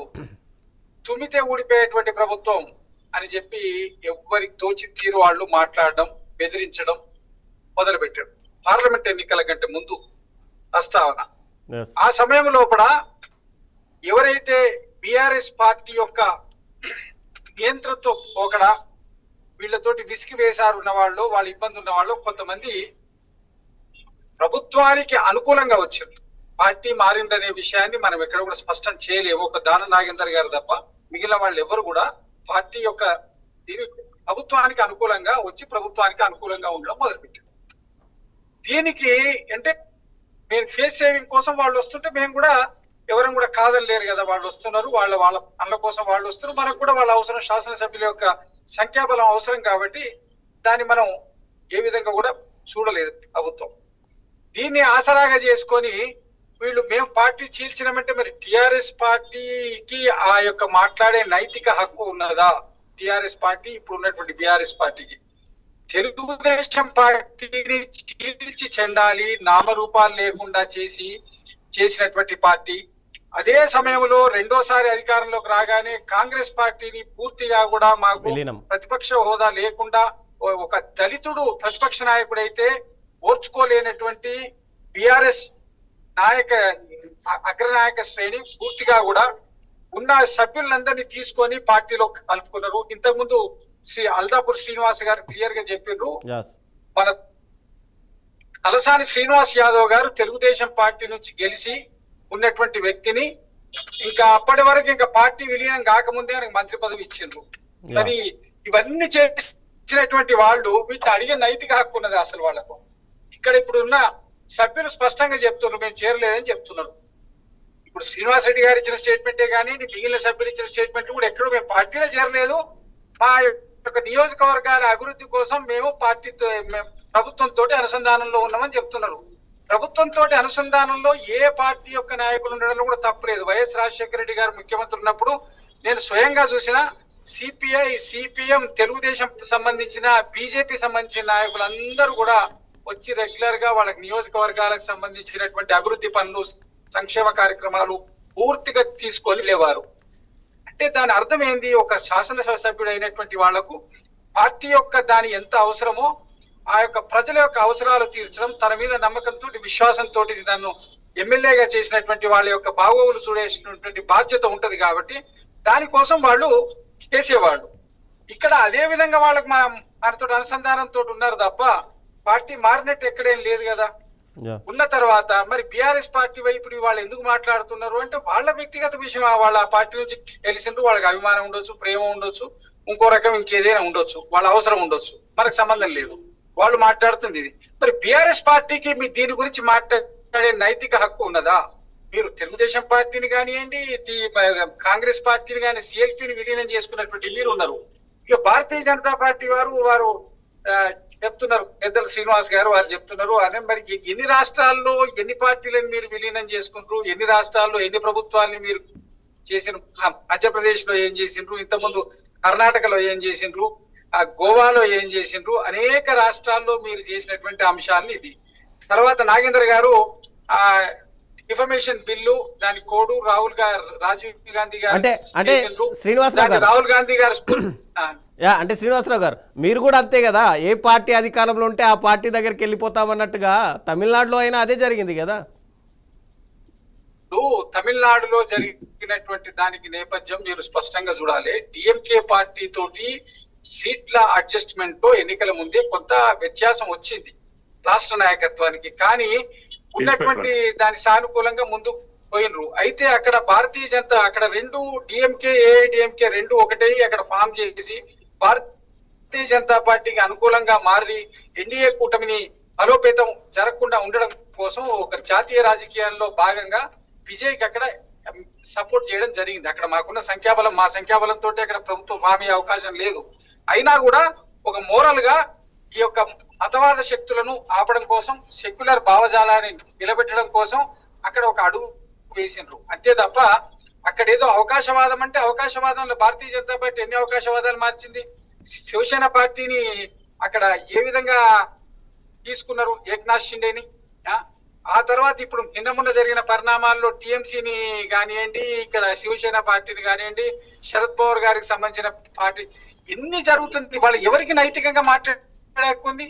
తుమ్మితే ఊడిపోయేటువంటి ప్రభుత్వం అని చెప్పి ఎవరికి తోచి తీరు వాళ్ళు మాట్లాడడం, బెదిరించడం మొదలుపెట్టారు. పార్లమెంట్ ఎన్నికల కంటే ముందు ప్రస్తావన. ఆ సమయంలో కూడా ఎవరైతే బీఆర్ఎస్ పార్టీ యొక్క నియంత్రణతో పోకడా వీళ్ళతోటి విసిగి వేశారు ఉన్న వాళ్ళు, వాళ్ళ ఇబ్బంది ఉన్న వాళ్ళు కొంతమంది ప్రభుత్వానికి అనుకూలంగా వచ్చారు. పార్టీ మారిందనే విషయాన్ని మనం ఎక్కడ కూడా స్పష్టం చేయలేము. ఒక దాన నాగేందర్ గారు తప్ప మిగిలిన వాళ్ళు ఎవరు కూడా పార్టీ యొక్క ప్రభుత్వానికి అనుకూలంగా వచ్చి ప్రభుత్వానికి అనుకూలంగా ఉండడం మొదలుపెట్టారు. దీనికి అంటే మేము ఫేస్ సేవింగ్ కోసం వాళ్ళు వస్తుంటే మేము కూడా ఎవరైనా కూడా కాదనలేరు కదా, వాళ్ళు వస్తున్నారు, వాళ్ళ పనుల కోసం వాళ్ళు వస్తున్నారు, మనకు కూడా వాళ్ళ అవసరం, శాసనసభ్యుల యొక్క సంఖ్యాబలం అవసరం కాబట్టి దాన్ని మనం ఏ విధంగా కూడా చూడలేదు ప్రభుత్వం. దీన్ని ఆసరాగా చేసుకొని వీళ్ళు మేము పార్టీ చీల్చినామంటే మరి టిఆర్ఎస్ పార్టీకి ఆ యొక్క మాట్లాడే నైతిక హక్కు ఉన్నదా? టిఆర్ఎస్ పార్టీ ఇప్పుడు ఉన్నటువంటి బీఆర్ఎస్ పార్టీకి తెలుగుదేశం పార్టీని చీల్చి చెండాలి, నామరూపాలు లేకుండా చేసినటువంటి పార్టీ. అదే సమయంలో రెండోసారి అధికారంలోకి రాగానే కాంగ్రెస్ పార్టీని పూర్తిగా కూడా మాకు ప్రతిపక్ష హోదా లేకుండా ఒక దళితుడు ప్రతిపక్ష నాయకుడైతే ఓర్చుకోలేనటువంటి బీఆర్ఎస్ అగ్రనాయక శ్రేణి పూర్తిగా కూడా ఉన్న సభ్యులందరినీ తీసుకొని పార్టీలో కలుపుకున్నారు. ఇంతకుముందు అల్దాపూర్ శ్రీనివాస్ గారు క్లియర్ గా చెప్పారు, మన తలసాని శ్రీనివాస్ యాదవ్ గారు తెలుగుదేశం పార్టీ నుంచి గెలిచి ఉన్నటువంటి వ్యక్తిని ఇంకా అప్పటి వరకు ఇంకా పార్టీ విలీనం కాకముందే ఆయనకు మంత్రి పదవి ఇచ్చిండ్రు. మరి ఇవన్నీ చేసినటువంటి వాళ్ళు వీటిని అడిగే నైతిక హక్కు ఉన్నది అసలు వాళ్ళకు? ఇక్కడ ఇప్పుడు ఉన్న సభ్యులు స్పష్టంగా చెప్తున్నారు మేము చేరలేదని చెప్తున్నారు. ఇప్పుడు శ్రీనివాస్ రెడ్డి గారు ఇచ్చిన స్టేట్మెంటే కానీ మిగిలిన సభ్యులు ఇచ్చిన స్టేట్మెంట్ కూడా ఎక్కడో మేము పార్టీలో చేరలేదు, మా యొక్క నియోజకవర్గాల అభివృద్ధి కోసం మేము పార్టీతో ప్రభుత్వంతో అనుసంధానంలో ఉన్నామని చెప్తున్నారు. ప్రభుత్వంతో అనుసంధానంలో ఏ పార్టీ యొక్క నాయకులు ఉండడంలో కూడా తప్పలేదు. వైఎస్ రాజశేఖర రెడ్డి గారు ముఖ్యమంత్రి ఉన్నప్పుడు నేను స్వయంగా చూసిన సిపిఐ, సిపిఎం, తెలుగుదేశం సంబంధించిన బీజేపీ సంబంధించిన నాయకులందరూ కూడా వచ్చి రెగ్యులర్ గా వాళ్ళకి నియోజకవర్గాలకు సంబంధించినటువంటి అభివృద్ధి పనులు, సంక్షేమ కార్యక్రమాలు పూర్తిగా తీసుకొని లేవారు. అంటే దాని అర్థం ఏంది? ఒక శాసనసభ సభ్యుడు అయినటువంటి వాళ్లకు పార్టీ యొక్క దాని ఎంత అవసరమో ఆ యొక్క ప్రజల యొక్క అవసరాలు తీర్చడం, తన మీద నమ్మకంతో విశ్వాసంతో నన్ను ఎమ్మెల్యేగా చేసినటువంటి వాళ్ళ యొక్క బాగోగులు చూడేసినటువంటి బాధ్యత ఉంటది కాబట్టి దానికోసం వాళ్ళు చేసేవాళ్ళు. ఇక్కడ అదే విధంగా వాళ్ళకి మనతో అనుసంధానంతో ఉన్నారు తప్ప పార్టీ మారినట్టు ఎక్కడేం లేదు కదా. ఉన్న తర్వాత మరి బీఆర్ఎస్ పార్టీ వైపు వాళ్ళు ఎందుకు మాట్లాడుతున్నారు అంటే వాళ్ళ వ్యక్తిగత విషయం. వాళ్ళ పార్టీ నుంచి తెలిసింటూ వాళ్ళకి అభిమానం ఉండొచ్చు, ప్రేమ ఉండొచ్చు, ఇంకో రకం ఇంకేదైనా ఉండొచ్చు, వాళ్ళ అవసరం ఉండొచ్చు, మనకు సంబంధం లేదు. వాళ్ళు మాట్లాడుతుంది ఇది. మరి బీఆర్ఎస్ పార్టీకి మీ దీని గురించి మాట్లాడే నైతిక హక్కు ఉన్నదా? మీరు తెలుగుదేశం పార్టీని కానివ్వండి, కాంగ్రెస్ పార్టీని కానీ, సిఎల్పీని విలీనం చేసుకున్నటువంటి మీరు ఉన్నారు. ఇక భారతీయ జనతా పార్టీ వారు చెప్తున్నారు, పెద్దలు శ్రీనివాస్ గారు వారు చెప్తున్నారు అదే మరి ఎన్ని రాష్ట్రాల్లో ఎన్ని పార్టీలను మీరు విలీనం చేసుకుంటారు, ఎన్ని రాష్ట్రాల్లో ఎన్ని ప్రభుత్వాలని మీరు చేసిన, మధ్యప్రదేశ్ లో ఏం చేసిండ్రు, ఇంతకుముందు కర్ణాటకలో ఏం చేసిండ్రు, గోవాలో ఏం చేసిండ్రు, అనేక రాష్ట్రాల్లో మీరు చేసినటువంటి అంశాలను ఇది. తర్వాత నాగేంద్ర గారు ఇన్ఫర్మేషన్ బిల్లు దాని కోడు రాజీవ్ గాంధీ గారు అంటే శ్రీనివాసరావు గారు రాహుల్ గాంధీ గారు అంటే శ్రీనివాసరావు గారు మీరు కూడా అంతే కదా, ఏ పార్టీ అధికారంలో ఉంటే ఆ పార్టీ దగ్గరికి వెళ్ళిపోతామన్నట్టుగా తమిళనాడులో అయినా అదే జరిగింది కదా. తమిళనాడులో జరిగినటువంటి దానికి నేపథ్యం మీరు స్పష్టంగా చూడాలి. డిఎంకే పార్టీ తోటి సీట్ల అడ్జస్ట్మెంట్ లో ఎన్నికల ముందే కొంత వ్యత్యాసం వచ్చింది రాష్ట్ర నాయకత్వానికి, కానీ ఉన్నటువంటి దాని సానుకూలంగా ముందు పోయినరు. అయితే అక్కడ భారతీయ జనతా అక్కడ రెండు డిఎంకే, ఏఐడిఎంకే రెండు ఒకటే అక్కడ ఫామ్ చేసి భారతీయ జనతా పార్టీకి అనుకూలంగా మారి ఎన్డీఏ కూటమిని బలోపేతం జరగకుండా ఉండడం కోసం ఒక జాతీయ రాజకీయాల్లో భాగంగా విజయ్కి అక్కడ సపోర్ట్ చేయడం జరిగింది. అక్కడ మాకున్న సంఖ్యాబలం, మా సంఖ్యాబలంతో అక్కడ ప్రభుత్వం ఫామ్ అయ్యే అవకాశం లేదు. అయినా కూడా ఒక మోరల్ గా ఈ యొక్క మతవాద శక్తులను ఆపడం కోసం, సెక్యులర్ భావజాలాన్ని నిలబెట్టడం కోసం అక్కడ ఒక అడుగు వేసిండ్రు అంతే తప్ప అక్కడ ఏదో అవకాశవాదం అంటే అవకాశవాదంలో భారతీయ జనతా పార్టీ ఎన్ని అవకాశవాదాలు మార్చింది. శివసేన పార్టీని అక్కడ ఏ విధంగా తీసుకున్నారు ఏక్నాథ్ షిండేని. ఆ తర్వాత ఇప్పుడు నిన్న మొన్న జరిగిన పరిణామాల్లో టీఎంసీని కానివ్వండి, ఇక్కడ శివసేన పార్టీని కానివ్వండి, శరద్ పవార్ గారికి సంబంధించిన పార్టీ ఎన్ని జరుగుతుంది. వాళ్ళు ఎవరికి నైతికంగా మాట్లాడకుంది?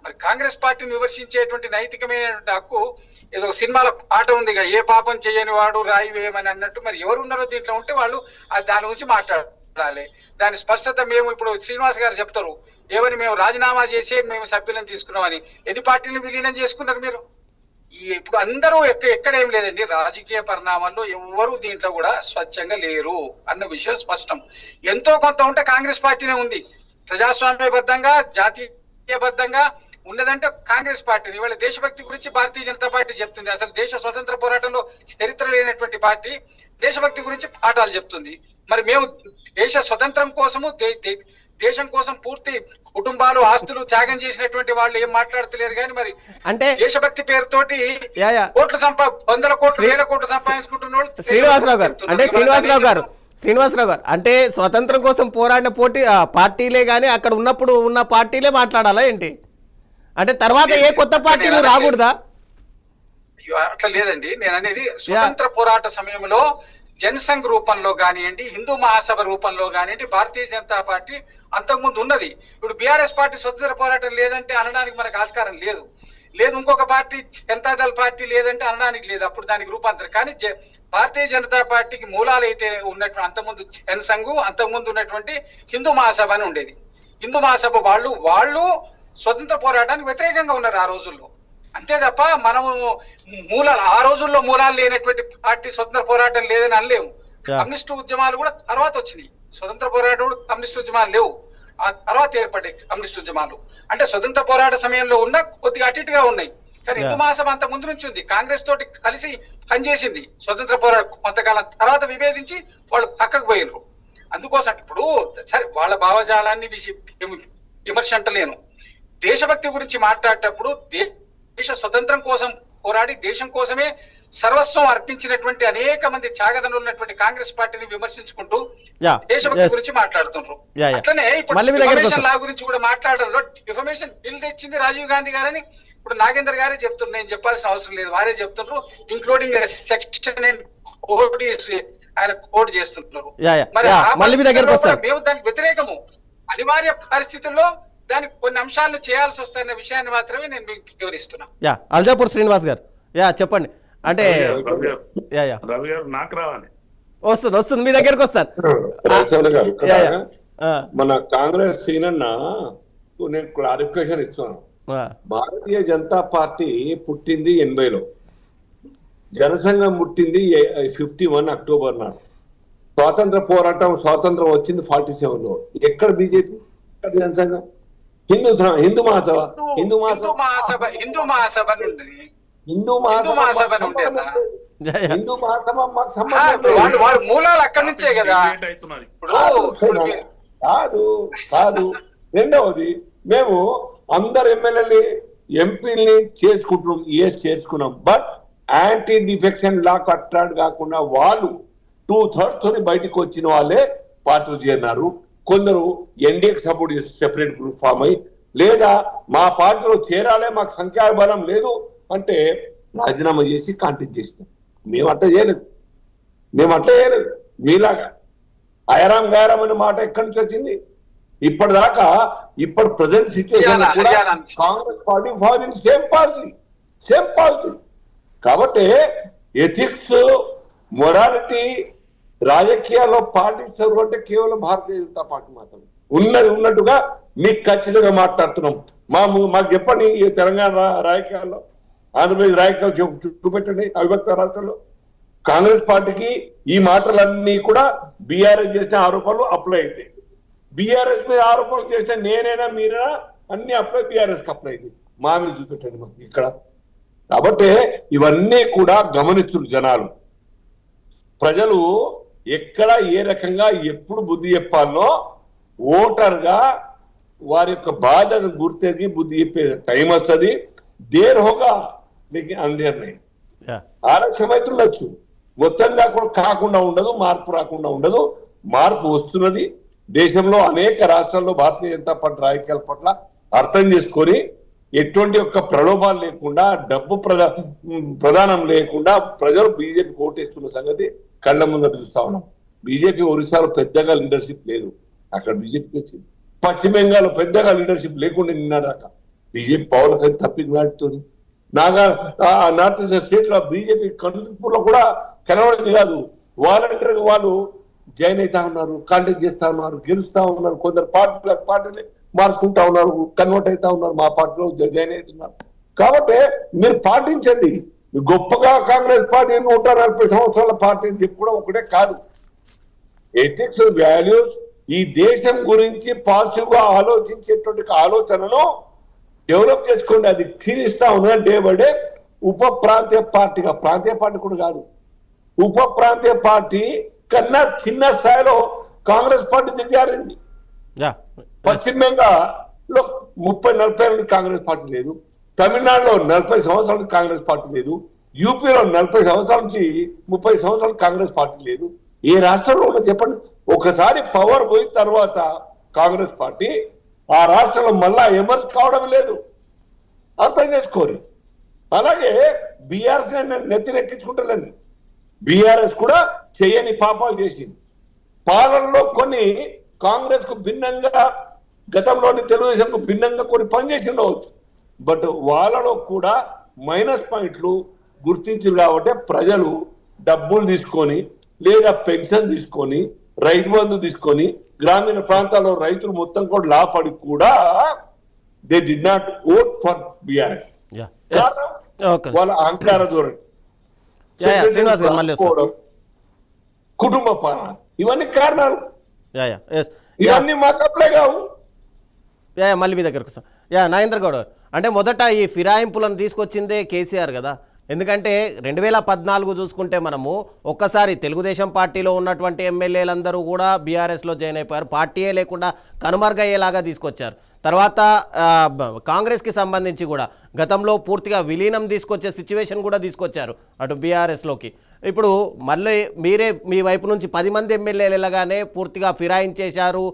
మరి కాంగ్రెస్ పార్టీని విమర్శించేటువంటి నైతికమైన హక్కు ఏదో సినిమాల పాట ఉంది, ఏ పాపం చేయని వాడు రాయి వేయమని అన్నట్టు. మరి ఎవరు ఉన్నారో దీంట్లో ఉంటే వాళ్ళు దాని గురించి మాట్లాడాలి. దాని స్పష్టత మేము ఇప్పుడు శ్రీనివాస్ గారు చెప్తారు ఏమని, మేము రాజీనామా చేసి మేము సభ్యులను తీసుకున్నామని. ఎన్ని పార్టీలు విలీనం చేసుకున్నారు మీరు? ఇప్పుడు అందరూ ఎక్కడేం లేదండి. రాజకీయ పరిణామాల్లో ఎవరు దీంట్లో కూడా స్వచ్ఛంగా లేరు అన్న విషయం స్పష్టం. ఎంతో కొంత ఉంటే కాంగ్రెస్ పార్టీనే ఉంది. ప్రజాస్వామ్యబద్ధంగా, జాతీయబద్ధంగా ఉన్నదంటే కాంగ్రెస్ పార్టీ. ఇవాళ దేశభక్తి గురించి భారతీయ జనతా పార్టీ చెప్తుంది. అసలు దేశ స్వతంత్ర పోరాటంలో చరిత్ర లేనటువంటి పార్టీ దేశభక్తి గురించి పాఠాలు చెప్తుంది. మరి మేము దేశ స్వతంత్రం కోసము, దేశం కోసం పూర్తి కుటుంబాలు, ఆస్తులు త్యాగం చేసినటువంటి వాళ్ళు ఏం మాట్లాడతలేరు. కానీ మరి అంటే దేశభక్తి పేరుతోటి కోట్లు వందల కోట్లు, వేల కోట్లు సంపాదించుకుంటున్న వాళ్ళు శ్రీనివాసరావు గారు అంటే శ్రీనివాసరావు గారు అంటే స్వతంత్రం కోసం పోరాడిన పార్టీలే కానీ అక్కడ ఉన్నప్పుడు ఉన్న పార్టీలే మాట్లాడాలా ఏంటి? అంటే తర్వాత ఏ కొత్త పార్టీలు రాకూడదా? అట్లా లేదండి. నేను అనేది స్వతంత్ర పోరాట సమయంలో జనసంఘ్ రూపంలో కానివ్వండి, హిందూ మహాసభ రూపంలో కానివ్వండి, భారతీయ జనతా పార్టీ అంతకుముందు ఉన్నది. ఇప్పుడు బీఆర్ఎస్ పార్టీ స్వతంత్ర పోరాటం లేదంటే అనడానికి మనకు ఆస్కారం లేదు. ఇంకొక పార్టీ జనతాదళ పార్టీ లేదంటే అనడానికి లేదు. అప్పుడు దానికి రూపాంతరం. కానీ భారతీయ జనతా పార్టీకి మూలాలు అయితే ఉన్నటువంటి అంతకుముందు జనసంఘ్, అంతకుముందు ఉన్నటువంటి హిందూ మహాసభ అని ఉండేది. హిందూ మహాసభ వాళ్ళు స్వతంత్ర పోరాటానికి వ్యతిరేకంగా ఉన్నారు ఆ రోజుల్లో. అంతే తప్ప మనము మూలాలు ఆ రోజుల్లో మూలాలు లేనటువంటి పార్టీ స్వతంత్ర పోరాటం లేదని అనలేము. కమ్యూనిస్టు ఉద్యమాలు కూడా తర్వాత వచ్చినాయి. స్వతంత్ర పోరాటం కూడా కమ్యూనిస్టు ఉద్యమాలు లేవు, ఆ తర్వాత ఏర్పడ్డాయి కమ్యూనిస్టు ఉద్యమాలు. అంటే స్వతంత్ర పోరాట సమయంలో ఉన్న కొద్దిగా అటు ఇటుగా ఉన్నాయి. కానీ హిందూ మహాసభ అంత ముందు నుంచి ఉంది, కాంగ్రెస్ తోటి కలిసి పనిచేసింది. స్వతంత్ర పోరాట కొంతకాలం తర్వాత విభేదించి వాళ్ళు పక్కకు పోయినరు. అందుకోసం ఇప్పుడు సరే వాళ్ళ భావజాలాన్ని విమర్శ అంటలేను. దేశభక్తి గురించి మాట్లాడేటప్పుడు దేశ స్వతంత్రం కోసం పోరాడి దేశం కోసమే సర్వస్వం అర్పించినటువంటి అనేక మంది త్యాగదనులు ఉన్నటువంటి కాంగ్రెస్ పార్టీని విమర్శించుకుంటూ దేశభక్తి గురించి మాట్లాడుతున్నారు. అట్లనే ఇప్పుడు డిఫమేషన్ లా గురించి కూడా మాట్లాడడంలో డిఫమేషన్ బిల్ తెచ్చింది రాజీవ్ గాంధీ గారని ఇప్పుడు నాగేందర్ గారే చెప్తున్నారు. నేను చెప్పాల్సిన అవసరం లేదు, వారే చెప్తున్నారు. ఇంక్లూడింగ్ సెక్షన్ ఆయన కోడ్ చేస్తుంటున్నారు. మేము దానికి వ్యతిరేకము. అనివార్య పరిస్థితుల్లో దానికి కొన్ని అంశాలను చేయాల్సి వస్తున్న విషయాన్ని మాత్రమే నేను మీకు వివరిస్తున్నా. అల్జాపూర్ శ్రీనివాస్ గారు చెప్పండి. అంటే రవి గారు నాకు రావాలి, వస్తుంది మీ దగ్గరకు వస్తాను. మన కాంగ్రెస్ సీనన్న నేను క్లారిఫికేషన్ ఇస్తున్నాను. భారతీయ జనతా పార్టీ పుట్టింది 80లో, జనసంఘం పుట్టింది 51 అక్టోబర్ నాడు. స్వాతంత్ర పోరాటం స్వాతంత్రం వచ్చింది 47లో. ఎక్కడ బీజేపీ, ఎక్కడ జనసంఘం? హిందూ మహాసభ మాకు సంబంధం మూలాలు అక్కడి నుంచే కదా. కాదు. రెండవది, మేము అందరు ఎమ్మెల్యేని ఎంపీని చేసుకున్నాం. బట్ యాంటీ డిఫెక్షన్ లా కట్టాడు కాకుండా వాళ్ళు 2/3 తోని బయటకు వచ్చిన వాళ్ళే పార్టీలు చేరినారు. కొందరు ఎన్డీఏకి సపోర్ట్ చేసి సెపరేట్ గ్రూప్ ఫామ్ అయ్యి, లేదా మా పార్టీలో చేరాలే మాకు సంఖ్యాబలం లేదు అంటే రాజీనామా చేసి కాంటెస్ట్ చేసినాం. మేము అట్లా చేయలేదు. మీలాగా అయరాం గాయరాం అనే మాట ఎక్కడి నుంచి వచ్చింది? ఇప్పటిదాకా ఇప్పుడు ప్రజెంట్ సిచ్యువేషన్ కూడా Congress party following same policy. కాబట్టి ఎథిక్స్, మొరాలిటీ రాజకీయాల్లో పాటిస్తారు అంటే కేవలం భారతీయ జనతా పార్టీ మాత్రమే. ఉన్నట్టుగా మీకు ఖచ్చితంగా మాట్లాడుతున్నాం. మాకు చెప్పండి, ఈ తెలంగాణ రాజకీయాల్లో, ఆంధ్రప్రదేశ్ రాజకీయాలు చూపెట్టండి. అవిభక్త రాష్ట్రంలో కాంగ్రెస్ పార్టీకి ఈ మాటలన్నీ కూడా బీఆర్ఎస్ చేసిన ఆరోపణలు అప్లై అవుతాయి. బీఆర్ఎస్ మీద ఆరోపణలు చేసిన నేనైనా మీరైనా అన్ని బీఆర్ఎస్ కి అప్లై అవుతాయి. మా మీద చూపెట్టండి మాకు ఇక్కడ. కాబట్టి ఇవన్నీ కూడా గమనిస్తున్నారు జనాలు. ప్రజలు ఎక్కడ ఏ రకంగా ఎప్పుడు బుద్ధి చెప్పాలో ఓటర్గా వారి యొక్క బాధను గుర్తెరిగి బుద్ధి చెప్పే టైం వస్తుంది. దేర్ హోగా మీకు అందేర్నే ఆలస్యం అవుతుండొచ్చు, మొత్తంగా కూడా కాకుండా ఉండదు, మార్పు రాకుండా ఉండదు. మార్పు వస్తున్నది. దేశంలో అనేక రాష్ట్రాల్లో భారతీయ జనతా పార్టీ రాజకీయాల పట్ల అర్థం చేసుకొని ఎటువంటి యొక్క ప్రలోభాలు లేకుండా, డబ్బు ప్రధానం లేకుండా ప్రజలు బీజేపీ ఓటేస్తున్న సంగతి కళ్ళ ముందర చూస్తా ఉన్నాం. బీజేపీ ఒరిస్సాలో పెద్దగా లీడర్షిప్ లేదు, అక్కడ బీజేపీ వచ్చింది. పశ్చిమ బెంగాల్లో పెద్దగా లీడర్షిప్ లేకుండా నిన్నదాకా బీజేపీ పవర్ తప్పింది వాటితోని. నార్త్ ఈస్ట్ స్టేట్ లో బీజేపీ కనుపూర్లో కూడా కనబడేది కాదు. వాలంటీర్గా వాళ్ళు జాయిన్ అవుతా ఉన్నారు, కాంటాక్ట్ చేస్తా ఉన్నారు, గెలుస్తా ఉన్నారు. కొందరు పార్టీని మార్చుకుంటా ఉన్నారు, కన్వర్ట్ అవుతా ఉన్నారు, మా పార్టీలో జాయిన్ అవుతున్నారు. కాబట్టి మీరు పాటించండి. గొప్పగా కాంగ్రెస్ పార్టీ 140 సంవత్సరాల పార్టీ అని చెప్పుకోవడం ఒకటే కాదు. ఎథిక్స్, వాల్యూస్, ఈ దేశం గురించి పాజిటివ్ గా ఆలోచించేటువంటి ఆలోచనను డెవలప్ చేసుకోండి. అది క్షీణిస్తా ఉన్నది డే బై డే. ఉప ప్రాంతీయ పార్టీగా, ప్రాంతీయ పార్టీ కూడా కాదు, ఉప ప్రాంతీయ పార్టీ కన్నా చిన్న స్థాయిలో కాంగ్రెస్ పార్టీ దిగారండి. పశ్చిమ బెంగాల్లో 30-40 ఏళ్ళ కాంగ్రెస్ పార్టీ లేదు, తమిళనాడులో 40 సంవత్సరాల కాంగ్రెస్ పార్టీ లేదు, యూపీలో 40 సంవత్సరాల నుంచి 30 సంవత్సరాలు కాంగ్రెస్ పార్టీ లేదు. ఏ రాష్ట్రంలో ఉన్న చెప్పండి. ఒకసారి పవర్ పోయిన తర్వాత కాంగ్రెస్ పార్టీ ఆ రాష్ట్రంలో మళ్ళా ఎమర్జ్ కావడం లేదు, అర్థం చేసుకోరు. అలాగే బీఆర్ఎస్ నెత్తినెక్కించుకుంటారండి. బీఆర్ఎస్ కూడా చేయని పాపాలు చేసింది. పాలనలో కొన్ని కాంగ్రెస్ కు భిన్నంగా, గతంలోని తెలుగుదేశంకు భిన్నంగా కొన్ని పనిచేసి ఉండవచ్చు. బట్ వాళ్ళలో కూడా మైనస్ పాయింట్లు గుర్తించారు. కాబట్టి ప్రజలు డబ్బులు తీసుకొని, లేదా పెన్షన్ తీసుకొని, రైతు బంధు తీసుకొని, గ్రామీణ ప్రాంతాల్లో రైతులు మొత్తం కూడా లాభపడి కూడా they did not vote for BRS. కారణం ఓకే వాళ్ళ అహంకార ధోరణి, శ్రీనివాస్ గారు మళ్ళీ వస్తారు. రాకపోవడం, కుటుంబ పాలన, ఇవన్నీ కారణాలు. ఎస్ ఇవన్నీ మాకు అప్లై కావు. మళ్ళీ మీ దగ్గరకు వస్తాం. నాగేంద్ర గౌడ్ గారు, అంటే మొదట ఈ ఫిరాయింపులను తీసుకొచ్చిందే కేసీఆర్ కదా. ఎందుకంటే 2014 చూసుకుంటే మనము ఒక్కసారి తెలుగుదేశం పార్టీలో ఉన్నటువంటి ఎమ్మెల్యేలందరూ కూడా బీఆర్ఎస్లో జాయిన్ అయిపోయారు, పార్టీయే లేకుండా కనుమరుగయ్యేలాగా తీసుకొచ్చారు. తర్వాత కాంగ్రెస్కి సంబంధించి కూడా గతంలో పూర్తిగా విలీనం తీసుకొచ్చే సిచ్యువేషన్ కూడా తీసుకొచ్చారు అటు బీఆర్ఎస్లోకి. ఇప్పుడు మళ్ళీ మీరే మీ వైపు నుంచి 10 మంది ఎమ్మెల్యేలు వెళ్ళగానే పూర్తిగా ఫిరాయించేశారు,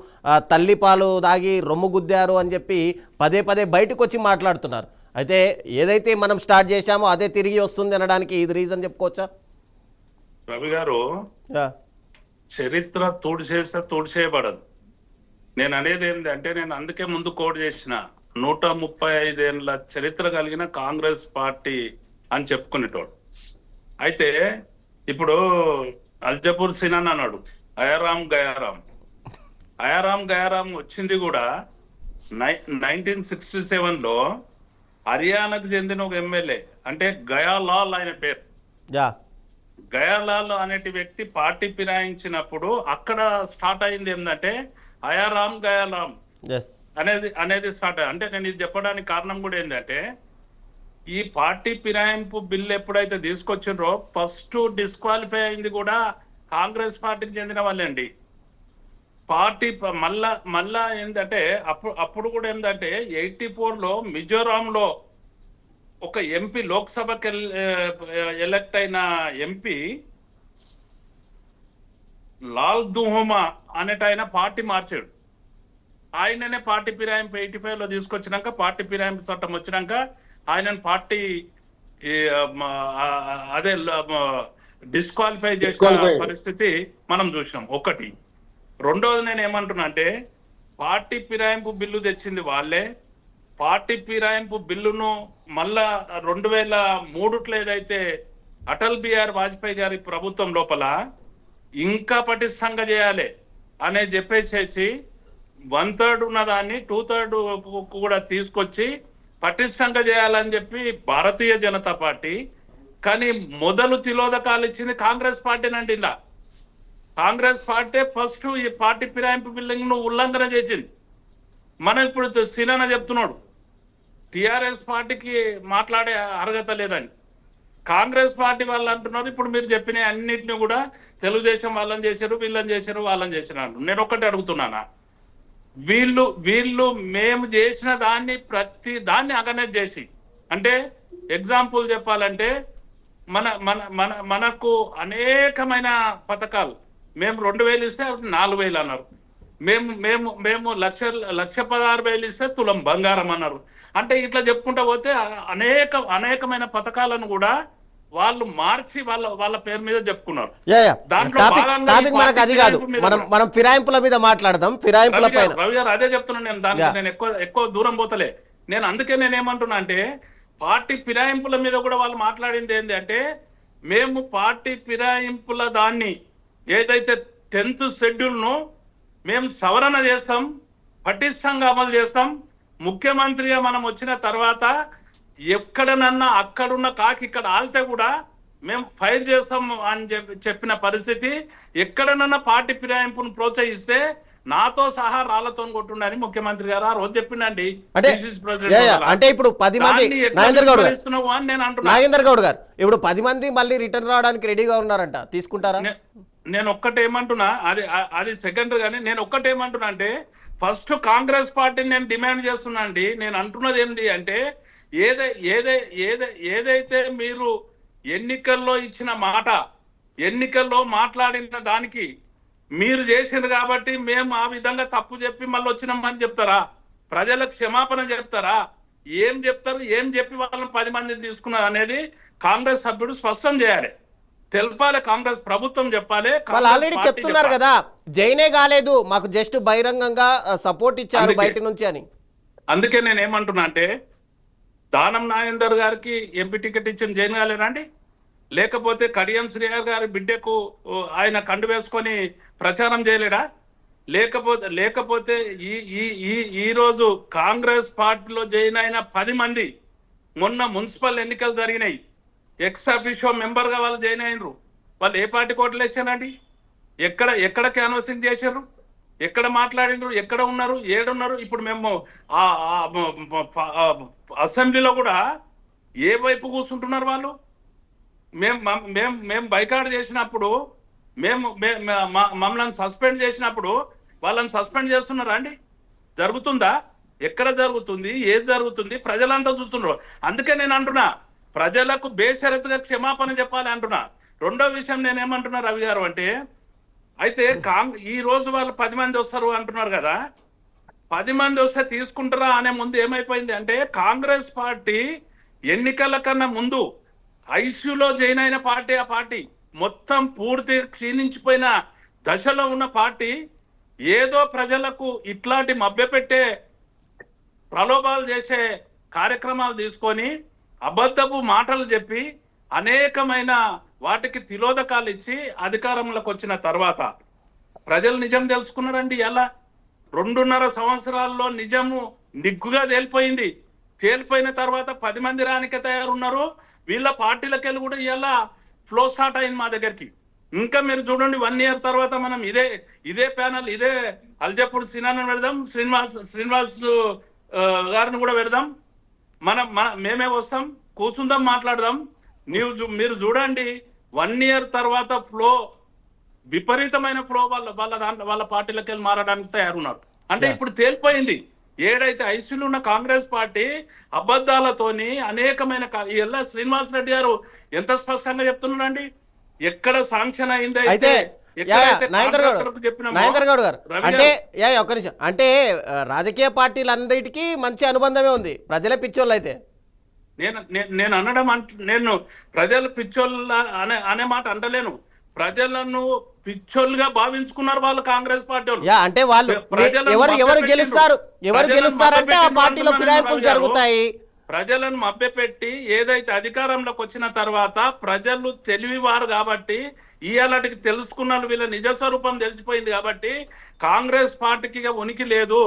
తల్లిపాలు దాగి రొమ్ము గుద్దారు అని చెప్పి పదే పదే బయటకు వచ్చి మాట్లాడుతున్నారు. అయితే ఏదైతే మనం స్టార్ట్ చేశామో అదే తిరిగి వస్తుంది అనడానికి ఇది రీజన్ చెప్పుకోవచ్చా? రవి గారు, చరిత్ర తూడిచేయబడదు. నేను అనేది ఏంటంటే, నేను అందుకే ముందు కోడ్ చేసిన 135 ఏళ్ళ చరిత్ర కలిగిన కాంగ్రెస్ పార్టీ అని చెప్పుకునేటోడు. అయితే ఇప్పుడు అల్జపూర్ సినాన్ అన్నాడు, అయారాం గయారాం వచ్చింది కూడా 1967లో హర్యానాకు చెందిన ఒక ఎమ్మెల్యే, అంటే గయాలాల్ ఆయన పేరు. గయాలాల్ అనేటి వ్యక్తి పార్టీ ఫిరాయించినప్పుడు అక్కడ స్టార్ట్ అయింది ఏంటంటే గయాలాం అనేది స్టార్ట్ అయ్యింది. అంటే నేను ఇది చెప్పడానికి కారణం కూడా ఏంటంటే, ఈ పార్టీ ఫిరాయింపు బిల్లు ఎప్పుడైతే తీసుకొచ్చిండ్రో ఫస్ట్ డిస్క్వాలిఫై అయింది కూడా కాంగ్రెస్ పార్టీకి చెందిన వాళ్ళండి. పార్టీ మళ్ళా ఏంటంటే అప్పుడు కూడా ఏంటంటే 84లో మిజోరాంలో ఒక ఎంపీ, లోక్సభకి ఎలక్ట్ అయిన ఎంపీ లాల్ దుహోమా అనేట పార్టీ మార్చాడు. ఆయననే పార్టీ ఫిరాయింపు 85లో తీసుకొచ్చినాక, పార్టీ ఫిరాయింపు చట్టం వచ్చినాక ఆయనను పార్టీ అదే డిస్క్వాలిఫై చేసిన పరిస్థితి మనం చూసినాం. ఒకటి. రెండోది, నేను ఏమంటున్నా అంటే, పార్టీ ఫిరాయింపు బిల్లు తెచ్చింది వాళ్ళే. పార్టీ ఫిరాయింపు బిల్లును మళ్ళా 2003లో ఏదైతే అటల్ బిహారీ వాజ్పేయి గారి ప్రభుత్వం లోపల ఇంకా పటిష్టంగా చేయాలి అనేది చెప్పేసేసి 1/3 ఉన్న దాన్ని 2/3 కూడా తీసుకొచ్చి పటిష్టంగా చేయాలని చెప్పి భారతీయ జనతా పార్టీ. కానీ మొదలు తిలోదకాలు ఇచ్చింది కాంగ్రెస్ పార్టీనండి. ఇలా కాంగ్రెస్ పార్టీ ఫస్ట్ ఈ పార్టీ ఫిరాయింపు బిల్లును ఉల్లంఘన చేసింది. మనం ఇప్పుడు సినాన చెప్తున్నాడు టిఆర్ఎస్ పార్టీకి మాట్లాడే అర్హత లేదని. కాంగ్రెస్ పార్టీ వాళ్ళు అంటున్నారు ఇప్పుడు మీరు చెప్పిన అన్నింటినీ కూడా తెలుగుదేశం వాళ్ళని చేశారు, వీళ్ళని చేశారు, వాళ్ళని చేసినారు. నేను ఒక్కటి అడుగుతున్నానా, వీళ్ళు మేము చేసిన దాన్ని ప్రతి దాన్ని అగనెస్ చేసి, అంటే ఎగ్జాంపుల్ చెప్పాలంటే మన మన మన మనకు అనేకమైన పథకాలు, మేము 2000 ఇస్తే 4000 అన్నారు, మేము 1,16,000 ఇస్తే తులం బంగారం అన్నారు. అంటే ఇట్లా చెప్పుకుంటా పోతే అనేకమైన పథకాలను కూడా వాళ్ళు మార్చి వాళ్ళ పేరు మీద చెప్పుకున్నారు. మనకు అది కాదు, మనం ఫిరాయింపుల మీద మాట్లాడదాం. ఫిరాయింపుల పైన రవి గారు అదే చెప్తున్నాను. నేను దానికి నేను ఎక్కువ దూరం పోతలే. నేను అందుకే నేను ఏమంటున్నా అంటే, పార్టీ ఫిరాయింపుల మీద కూడా వాళ్ళు మాట్లాడింది ఏంటి అంటే, మేము పార్టీ ఫిరాయింపుల దాన్ని ఏదైతే 10th షెడ్యూల్ను మేము సవరణ చేస్తాం, పటిష్టంగా అమలు చేస్తాం. ముఖ్యమంత్రిగా మనం వచ్చిన తర్వాత ఎక్కడనన్నా అక్కడున్న కాకి ఇక్కడ ఆల్తే కూడా మేము ఫైర్ చేస్తాం అని చెప్పిన పరిస్థితి. ఎక్కడనన్నా పార్టీ ఫిరాయింపును ప్రోత్సహిస్తే నాతో సహా రాళ్లతో కొట్టుండని ముఖ్యమంత్రి గారు ఆ రోజు చెప్పిండండి. అంటే ఇప్పుడు 10 మంది నాగేందర్ గౌడ్ గారు ఇప్పుడు 10 మంది మళ్ళీ రిటర్న్ రావడానికి రెడీగా ఉన్నారంట, తీసుకుంటారా? నేను ఒక్కటేమంటున్నా, అది సెకండరీ. కానీ నేను ఒక్కటేమంటున్నా అంటే, ఫస్ట్ కాంగ్రెస్ పార్టీని నేను డిమాండ్ చేస్తున్నా అండి. నేను అంటున్నది ఏంటి అంటే, ఏదైతే మీరు ఎన్నికల్లో ఇచ్చిన మాట, ఎన్నికల్లో మాట్లాడిన దానికి మీరు చేసింది కాబట్టి మేము ఆ విధంగా తప్పు చెప్పి మళ్ళీ వచ్చినామని చెప్తారా? ప్రజలకు క్షమాపణ చెప్తారా? ఏం చెప్తారు? ఏం చెప్పి వాళ్ళని 10 మందిని తీసుకున్నారు అనేది కాంగ్రెస్ సభ్యుడు స్పష్టం చేయాలి, తెలపాలి. కాంగ్రెస్ ప్రభుత్వం చెప్పాలి. వాళ్ళు ఆల్రెడీ చెప్తున్నారు కదా, జైనే కాలేదు, మాకు జస్ట్ బహిరంగంగా సపోర్ట్ ఇచ్చారు బయట నుంచి అని. అందుకే నేను ఏమంటున్నా అంటే, దానం నాగేందర్ గారికి ఎంపీ టికెట్ ఇచ్చిన జైన్ కాలేరా అండి? లేకపోతే కడియం శ్రీహర్ గారి బిడ్డకు ఆయన కండు వేసుకొని ప్రచారం చేయలేడా? లేకపోతే ఈ రోజు కాంగ్రెస్ పార్టీలో జాయిన్ అయిన 10 మంది మొన్న మున్సిపల్ ఎన్నికలు జరిగినాయి, ఎక్స్ అఫీషియో మెంబర్గా వాళ్ళు జాయిన్ అయినరు. వాళ్ళు ఏ పార్టీ కోట్లు వేసారండి? ఎక్కడ క్యాన్వసింగ్ చేశారు? ఎక్కడ మాట్లాడినరు? ఎక్కడ ఉన్నారు? ఏడున్నారు? ఇప్పుడు మేము అసెంబ్లీలో కూడా ఏ వైపు కూర్చుంటున్నారు వాళ్ళు? మేము బైకాట్ చేసినప్పుడు, మమ్మల్ని సస్పెండ్ చేసినప్పుడు వాళ్ళని సస్పెండ్ చేస్తున్నారా అండి? జరుగుతుందా? ఎక్కడ జరుగుతుంది? ఏది జరుగుతుంది? ప్రజలంతా చూస్తున్నారు. అందుకే నేను అంటున్నా, ప్రజలకు బేషరతుగా క్షమాపణ చెప్పాలి అంటున్నా. రెండో విషయం నేనేమంటున్నా రవి గారు అంటే, అయితే ఈ రోజు వాళ్ళు 10 మంది వస్తారు అంటున్నారు కదా, 10 మంది వస్తే తీసుకుంటారా అనే ముందు ఏమైపోయింది అంటే, కాంగ్రెస్ పార్టీ ఎన్నికల కన్నా ముందు ఐసీయూలో జాయిన్ అయిన పార్టీ. ఆ పార్టీ మొత్తం పూర్తి క్షీణించిపోయిన దశలో ఉన్న పార్టీ ఏదో ప్రజలకు ఇట్లాంటి మభ్యపెట్టే ప్రలోభాలు చేసే కార్యక్రమాలు తీసుకొని అబద్ధపు మాటలు చెప్పి అనేకమైన వాటికి తిలోదకాలు ఇచ్చి అధికారంలోకి వచ్చిన తర్వాత ప్రజలు నిజం తెలుసుకున్నారండి. ఎలా 2.5 సంవత్సరాల్లో నిజము నిగ్గుగా తేలిపోయింది. తేలిపోయిన తర్వాత 10 మంది రానికే తయారున్నారు. వీళ్ళ పార్టీలకు వెళ్ళి కూడా ఇలా ఫ్లో స్టార్ట్ అయింది మా దగ్గరికి. ఇంకా మీరు చూడండి, 1 ఇయర్ తర్వాత మనం ఇదే ప్యానల్, ఇదే అల్జపూర్ సినాను పెడదాం, శ్రీనివాస్ గారిని కూడా పెడదాం. మేమే వస్తాం, కూర్చుందాం, మాట్లాడదాం. మీరు చూడండి, 1 ఇయర్ తర్వాత ఫ్లో, విపరీతమైన ఫ్లో వాళ్ళ పార్టీలకు వెళ్ళి మారడానికి తయారున్నారు. అంటే ఇప్పుడు తేలిపోయింది, ఏడైతే ఐసీయూలో ఉన్న కాంగ్రెస్ పార్టీ అబద్ధాలతోని అనేకమైన ఇలా శ్రీనివాస్ రెడ్డి గారు ఎంత స్పష్టంగా చెప్తున్నారండి, ఎక్కడ శాంక్షన్ అయింది అయితే నరేందర్ గౌడ్ గారు అంటే ఒక్క నిమిషం, అంటే రాజకీయ పార్టీలన్నిటికీ మంచి అనుబంధమే ఉంది, ప్రజలే పిచ్చోళ్ళు. అయితే నేను అనడం నేను ప్రజలు పిచ్చోళ్ళ అనే మాట అంటలేను. ప్రజలను పిచ్చోళ్ళుగా భావించుకున్నారు వాళ్ళు కాంగ్రెస్ పార్టీ వాళ్ళు. అంటే వాళ్ళు ఎవరు గెలుస్తారంటే ఆ పార్టీలో ఫిరాయింపులు జరుగుతాయి. ప్రజలను మభ్యపెట్టి ఏదైతే అధికారంలోకి వచ్చిన తర్వాత ప్రజలు తెలివివారు కాబట్టి, ఇయాలటికి తెలుసుకున్నారు, వీళ్ళ నిజ స్వరూపం తెలిసిపోయింది కాబట్టి కాంగ్రెస్ పార్టీకి ఉనికి లేదు,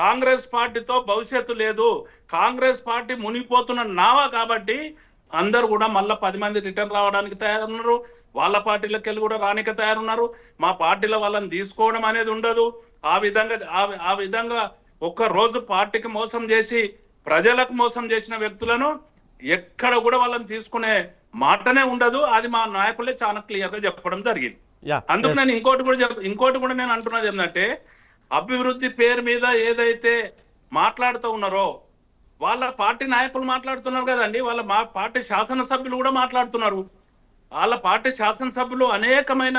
కాంగ్రెస్ పార్టీతో భవిష్యత్తు లేదు, కాంగ్రెస్ పార్టీ మునిగిపోతున్న నావా కాబట్టి అందరు కూడా మళ్ళీ 10 మంది రిటర్న్ రావడానికి తయారున్నారు. వాళ్ళ పార్టీలకు వెళ్ళి కూడా రానిక తయారున్నారు. మా పార్టీలో వాళ్ళని తీసుకోవడం అనేది ఉండదు. ఆ విధంగా ఒక్క రోజు పార్టీకి మోసం చేసి ప్రజలకు మోసం చేసిన వ్యక్తులను ఎక్కడ కూడా వాళ్ళని తీసుకునే మాటనే ఉండదు. అది మా నాయకులే చాలా క్లియర్ గా చెప్పడం జరిగింది. అందుకు నేను ఇంకోటి కూడా నేను అంటున్నది ఏంటంటే, అభివృద్ధి పేరు మీద ఏదైతే మాట్లాడుతూ ఉన్నారో వాళ్ళ పార్టీ నాయకులు మాట్లాడుతున్నారు కదండి, వాళ్ళ పార్టీ శాసనసభ్యులు కూడా మాట్లాడుతున్నారు. వాళ్ళ పార్టీ శాసనసభ్యులు అనేకమైన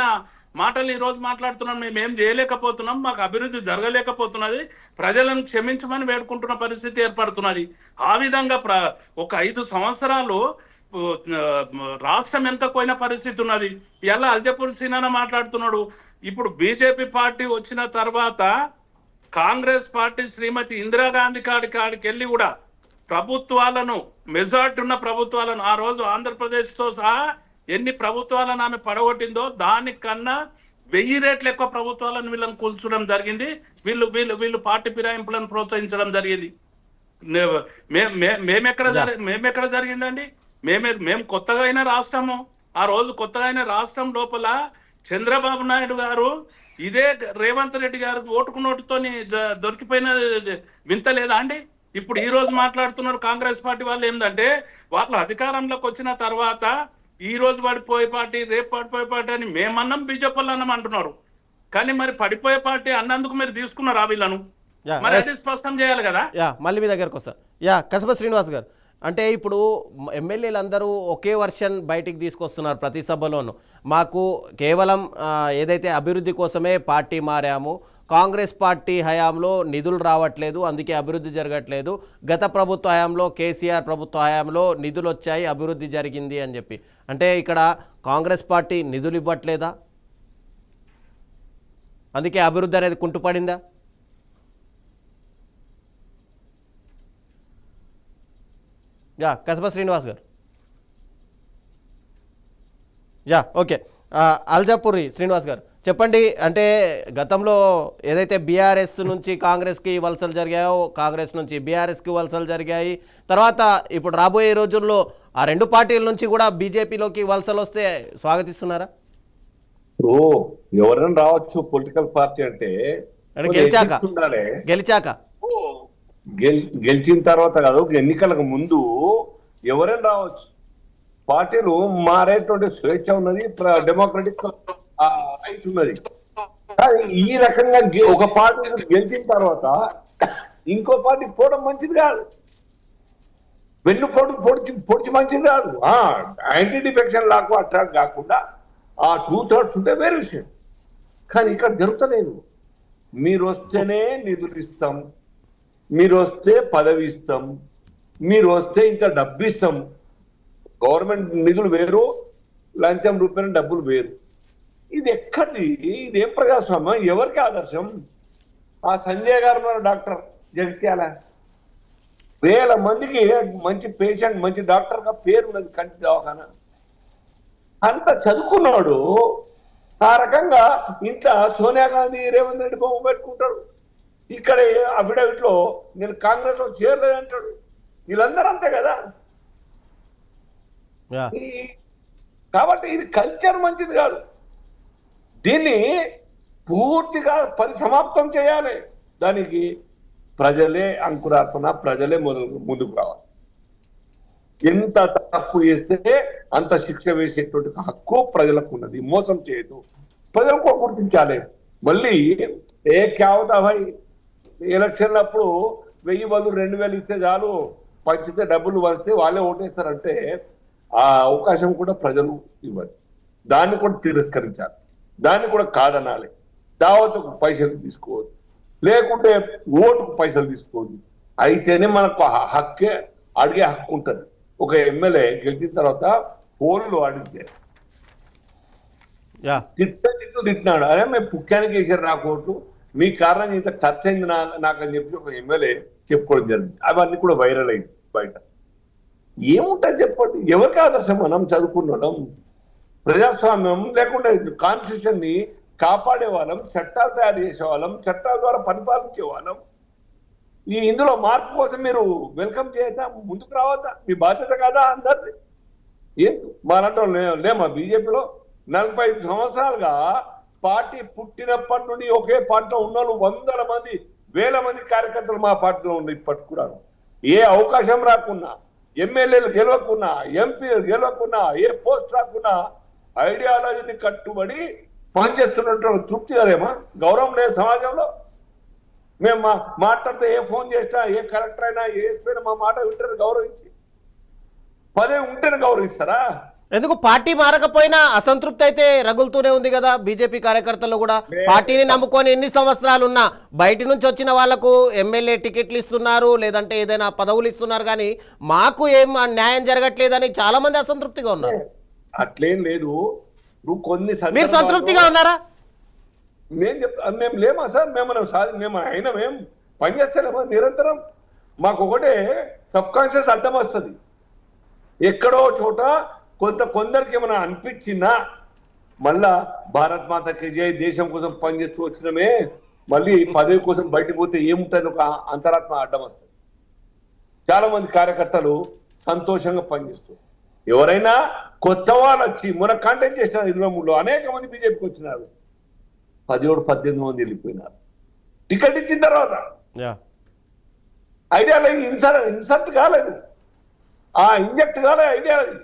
మాటలు ఈరోజు మాట్లాడుతున్నాం, మేమేం చేయలేకపోతున్నాం, మాకు అభివృద్ధి జరగలేకపోతున్నది, ప్రజలను క్షమించమని వేడుకుంటున్న పరిస్థితి ఏర్పడుతున్నది. ఆ విధంగా ఒక 5 సంవత్సరాలు రాష్ట్రం వెనుకపోయిన పరిస్థితి ఉన్నది. ఇలా అల్జపూర్ సినాన మాట్లాడుతున్నాడు. ఇప్పుడు బీజేపీ పార్టీ వచ్చిన తర్వాత కాంగ్రెస్ పార్టీ శ్రీమతి ఇందిరాగాంధీ కాడికి వెళ్ళి కూడా ప్రభుత్వాలను, మెజార్టీ ఉన్న ప్రభుత్వాలను, ఆ రోజు ఆంధ్రప్రదేశ్తో సహా ఎన్ని ప్రభుత్వాలను ఆమె పడగొట్టిందో దానికన్నా 1000 రెట్లు ఎక్కువ ప్రభుత్వాలను వీళ్ళని కూల్చడం జరిగింది. వీళ్ళు పార్టీ ఫిరాయింపులను ప్రోత్సహించడం జరిగింది. మేమెక్కడ జరిగిందండి? మేము కొత్తగా అయిన రాష్ట్రము. ఆ రోజు కొత్తగా అయిన రాష్ట్రం లోపల చంద్రబాబు నాయుడు గారు ఇదే రేవంత్ రెడ్డి గారు ఓటుకు నోటుతోని దొరికిపోయిన వింత లేదా అండి? ఇప్పుడు ఈ రోజు మాట్లాడుతున్నారు కాంగ్రెస్ పార్టీ వాళ్ళు ఏంటంటే, వాళ్ళు అధికారంలోకి వచ్చిన తర్వాత ఈ రోజు పడిపోయే పార్టీ, రేపు పడిపోయే పార్టీ అని మేమన్నాం, బీజేపీ వాళ్ళు అన్నం అంటున్నారు. కానీ మరి పడిపోయే పార్టీ అన్నందుకు మీరు తీసుకున్నారు ఆ వీళ్ళను, మరి అది స్పష్టం చేయాలి కదా. మళ్ళీ మీ దగ్గరకు వస్తారు. కసబ శ్రీనివాస్ గారు, అంటే ఇప్పుడు ఎమ్మెల్యేలు అందరూ ఒకే వర్షన్ బయటికి తీసుకొస్తున్నారు ప్రతి సభలోనూ. మాకు కేవలం ఏదైతే అభివృద్ధి కోసమే పార్టీ మారాము, కాంగ్రెస్ పార్టీ హయాంలో నిధులు రావట్లేదు, అందుకే అభివృద్ధి జరగట్లేదు, గత ప్రభుత్వ హయాంలో కేసీఆర్ ప్రభుత్వ హయాంలో నిధులు వచ్చాయి, అభివృద్ధి జరిగింది అని చెప్పి. అంటే ఇక్కడ కాంగ్రెస్ పార్టీ నిధులు ఇవ్వట్లేదా? అందుకే అభివృద్ధి అనేది కుంటుపడిందా? కసబ శ్రీనివాస్ గారు. ఓకే. అల్జాపూరి శ్రీనివాస్ గారు చెప్పండి. అంటే గతంలో ఏదైతే బీఆర్ఎస్ నుంచి కాంగ్రెస్కి వలసలు జరిగాయో, కాంగ్రెస్ నుంచి బీఆర్ఎస్కి వలసలు జరిగాయి, తర్వాత ఇప్పుడు రాబోయే రోజుల్లో ఆ రెండు పార్టీల నుంచి కూడా బీజేపీలోకి వలసలు వస్తే స్వాగతిస్తున్నారా? ఓ ఎవరైనా రావచ్చు పొలిటికల్ పార్టీ అంటే గెలిచాక గెలిచిన తర్వాత కాదు, ఎన్నికలకు ముందు ఎవరైనా రావచ్చు. పార్టీలు మారేటువంటి స్వేచ్ఛ ఉన్నది, డెమోక్రటిక్ రైట్ ఉన్నది. కానీ ఈ రకంగా ఒక పార్టీ గెలిచిన తర్వాత ఇంకో పార్టీ పోవడం మంచిది కాదు, వెన్ను పొడిచి మంచిది కాదు. యాంటీ డిఫెక్షన్ లాకు అట్రాక్ట్ కాకుండా ఆ 2/3 ఉంటే వేరే విషయం. కానీ ఇక్కడ జరుగుతలేదు. మీరు వస్తేనే నిధులు ఇస్తాం, మీరు వస్తే పదవి ఇస్తాం, మీరు వస్తే ఇంకా డబ్బు ఇస్తాం. గవర్నమెంట్ నిధులు వేరు, లంచం రూపాయల డబ్బులు వేరు. ఇది ఎక్కడి, ఇదేం ప్రజాస్వామ్యం? ఎవరికి ఆదర్శం? ఆ సంజయ్ గారు ఉన్నారు, డాక్టర్ జగిత్యాల, వేల మందికి మంచి పేషెంట్, మంచి డాక్టర్గా పేరు ఉన్నది కంటి దవాఖాన. అంత చదువుకున్నాడు. ఆ రకంగా ఇంట్లో సోనియా గాంధీ, రేవంత్ రెడ్డి బొమ్మ పెట్టుకుంటాడు. ఇక్కడ అఫిడవిట్ లో నేను కాంగ్రెస్ లో చేరలేదు అంటాడు. వీళ్ళందరూ అంతే కదా. కాబట్టి ఇది కల్చర్ మంచిది కాదు. దీన్ని పూర్తిగా పరిసమాప్తం చేయాలి. దానికి ప్రజలే అంకురార్పణ, ప్రజలే ముందుకు రావాలి. ఎంత తప్పు చేస్తే అంత శిక్ష వేసేటువంటి హక్కు ప్రజలకు ఉన్నది. మోసం చేయదు, ప్రజలకు గుర్తించాలి. మళ్ళీ క్యావతా భాయ్ ఎలక్షన్లప్పుడు 1000 బదులు 2000 ఇస్తే చాలు, పంచితే డబ్బులు వస్తే వాళ్ళే ఓటేస్తారంటే ఆ అవకాశం కూడా ప్రజలు ఇవ్వాలి. దాన్ని కూడా తిరస్కరించాలి, దాన్ని కూడా కాదనాలి. దావత్కు పైసలు తీసుకోవద్దు, లేకుంటే ఓటుకు పైసలు తీసుకోవద్దు. అయితేనే మనకు హక్కే, అడిగే హక్కు ఉంటుంది. ఒక ఎమ్మెల్యే గెలిచిన తర్వాత ఫోన్లు అడిగితే తిట్టినాడు, అరే మేము పుక్కానికి వేసారు నా కోట్లు, మీ కారణంగా ఇంత ఖర్చు అయింది నాకని చెప్పి ఒక ఎమ్మెల్యే చెప్పుకోవడం జరిగింది. అవన్నీ కూడా వైరల్ అయింది బయట. ఏముంటుంది చెప్పండి? ఎవరికి ఆదర్శం? మనం చదువుకున్న వాళ్ళం, ప్రజాస్వామ్యం లేకుండా కాన్స్టిట్యూషన్ ని కాపాడే వాళ్ళం, చట్టాలు తయారు చేసే వాళ్ళం, చట్టాల ద్వారా పరిపాలించే వాళ్ళం. ఇందులో మార్పు కోసం మీరు వెల్కమ్ చేయొద్దా? ముందుకు రావద్దా? మీ బాధ్యత కాదా అందరిది? ఏంటి మాలంటే లేమా బీజేపీలో? 45 సంవత్సరాలుగా పార్టీ పుట్టినప్పటి నుండి ఒకే పార్టీలో ఉన్న వాళ్ళు 100 మంది, 1000 మంది కార్యకర్తలు మా పార్టీలో ఉన్న ఇప్పటికి కూడా. ఏ అవకాశం రాకున్నా, ఎమ్మెల్యేలు గెలవకున్నా, ఎంపీలు గెలవకున్నా, ఏ పోస్ట్ రాకున్నా ఐడియాలజీని కట్టుబడి పనిచేస్తున్నట్టు తృప్తి కదేమా? గౌరవం లేదు సమాజంలో. మేము మాట్లాడితే ఏ ఫోన్ చేసినా, ఏ కలెక్టర్ అయినా, ఏ ఎస్పీ మా మాట వింటారు గౌరవించి. పదవి ఉంటేనే గౌరవిస్తారా? ఎందుకు పార్టీ మారకపోయినా అసంతృప్తి అయితే రగులుతూనే ఉంది కదా బీజేపీ కార్యకర్తలు కూడా. పార్టీని నమ్ముకొని ఎన్ని సంవత్సరాలు ఉన్నా బయట నుంచి వచ్చిన వాళ్లకు ఎమ్మెల్యే టికెట్లు ఇస్తున్నారు, లేదంటే ఏదైనా పదవులు ఇస్తున్నారు, కానీ మాకు ఏం న్యాయం జరగట్లేదని చాలా మంది అసంతృప్తిగా ఉన్నారు. అట్లేం లేదు. నువ్వు కొన్ని మీరు సంతృప్తిగా ఉన్నారా? నేను చెప్తా, మేము లేమా సార్? మేము అయినా మేము పనిచేస్తలేమా నిరంతరం? మాకు ఒకటే సబ్ కాన్షియస్ అడ్డం వస్తుంది. ఎక్కడో చోట కొందరికి ఏమైనా అనిపించినా మళ్ళా భారత్ మాతకి జై, దేశం కోసం పనిచేస్తూ వచ్చినమే, మళ్ళీ పదవి కోసం బయటకు పోతే ఏముంటుంది? ఒక అంతరాత్మ అడ్డం వస్తుంది. చాలా మంది కార్యకర్తలు సంతోషంగా పనిచేస్తారు. ఎవరైనా కొత్త వాళ్ళు వచ్చి మన కాంటాక్ట్ చేసిన 23లో అనేక మంది బీజేపీకి వచ్చినారు. 17-18 మంది వెళ్ళిపోయినారు. టికెట్ ఇచ్చిన తర్వాత ఐడియాలజీ ఇన్సల్ట్ కాలేదు, ఇంజెక్ట్ కాలేదు ఐడియాలజీ.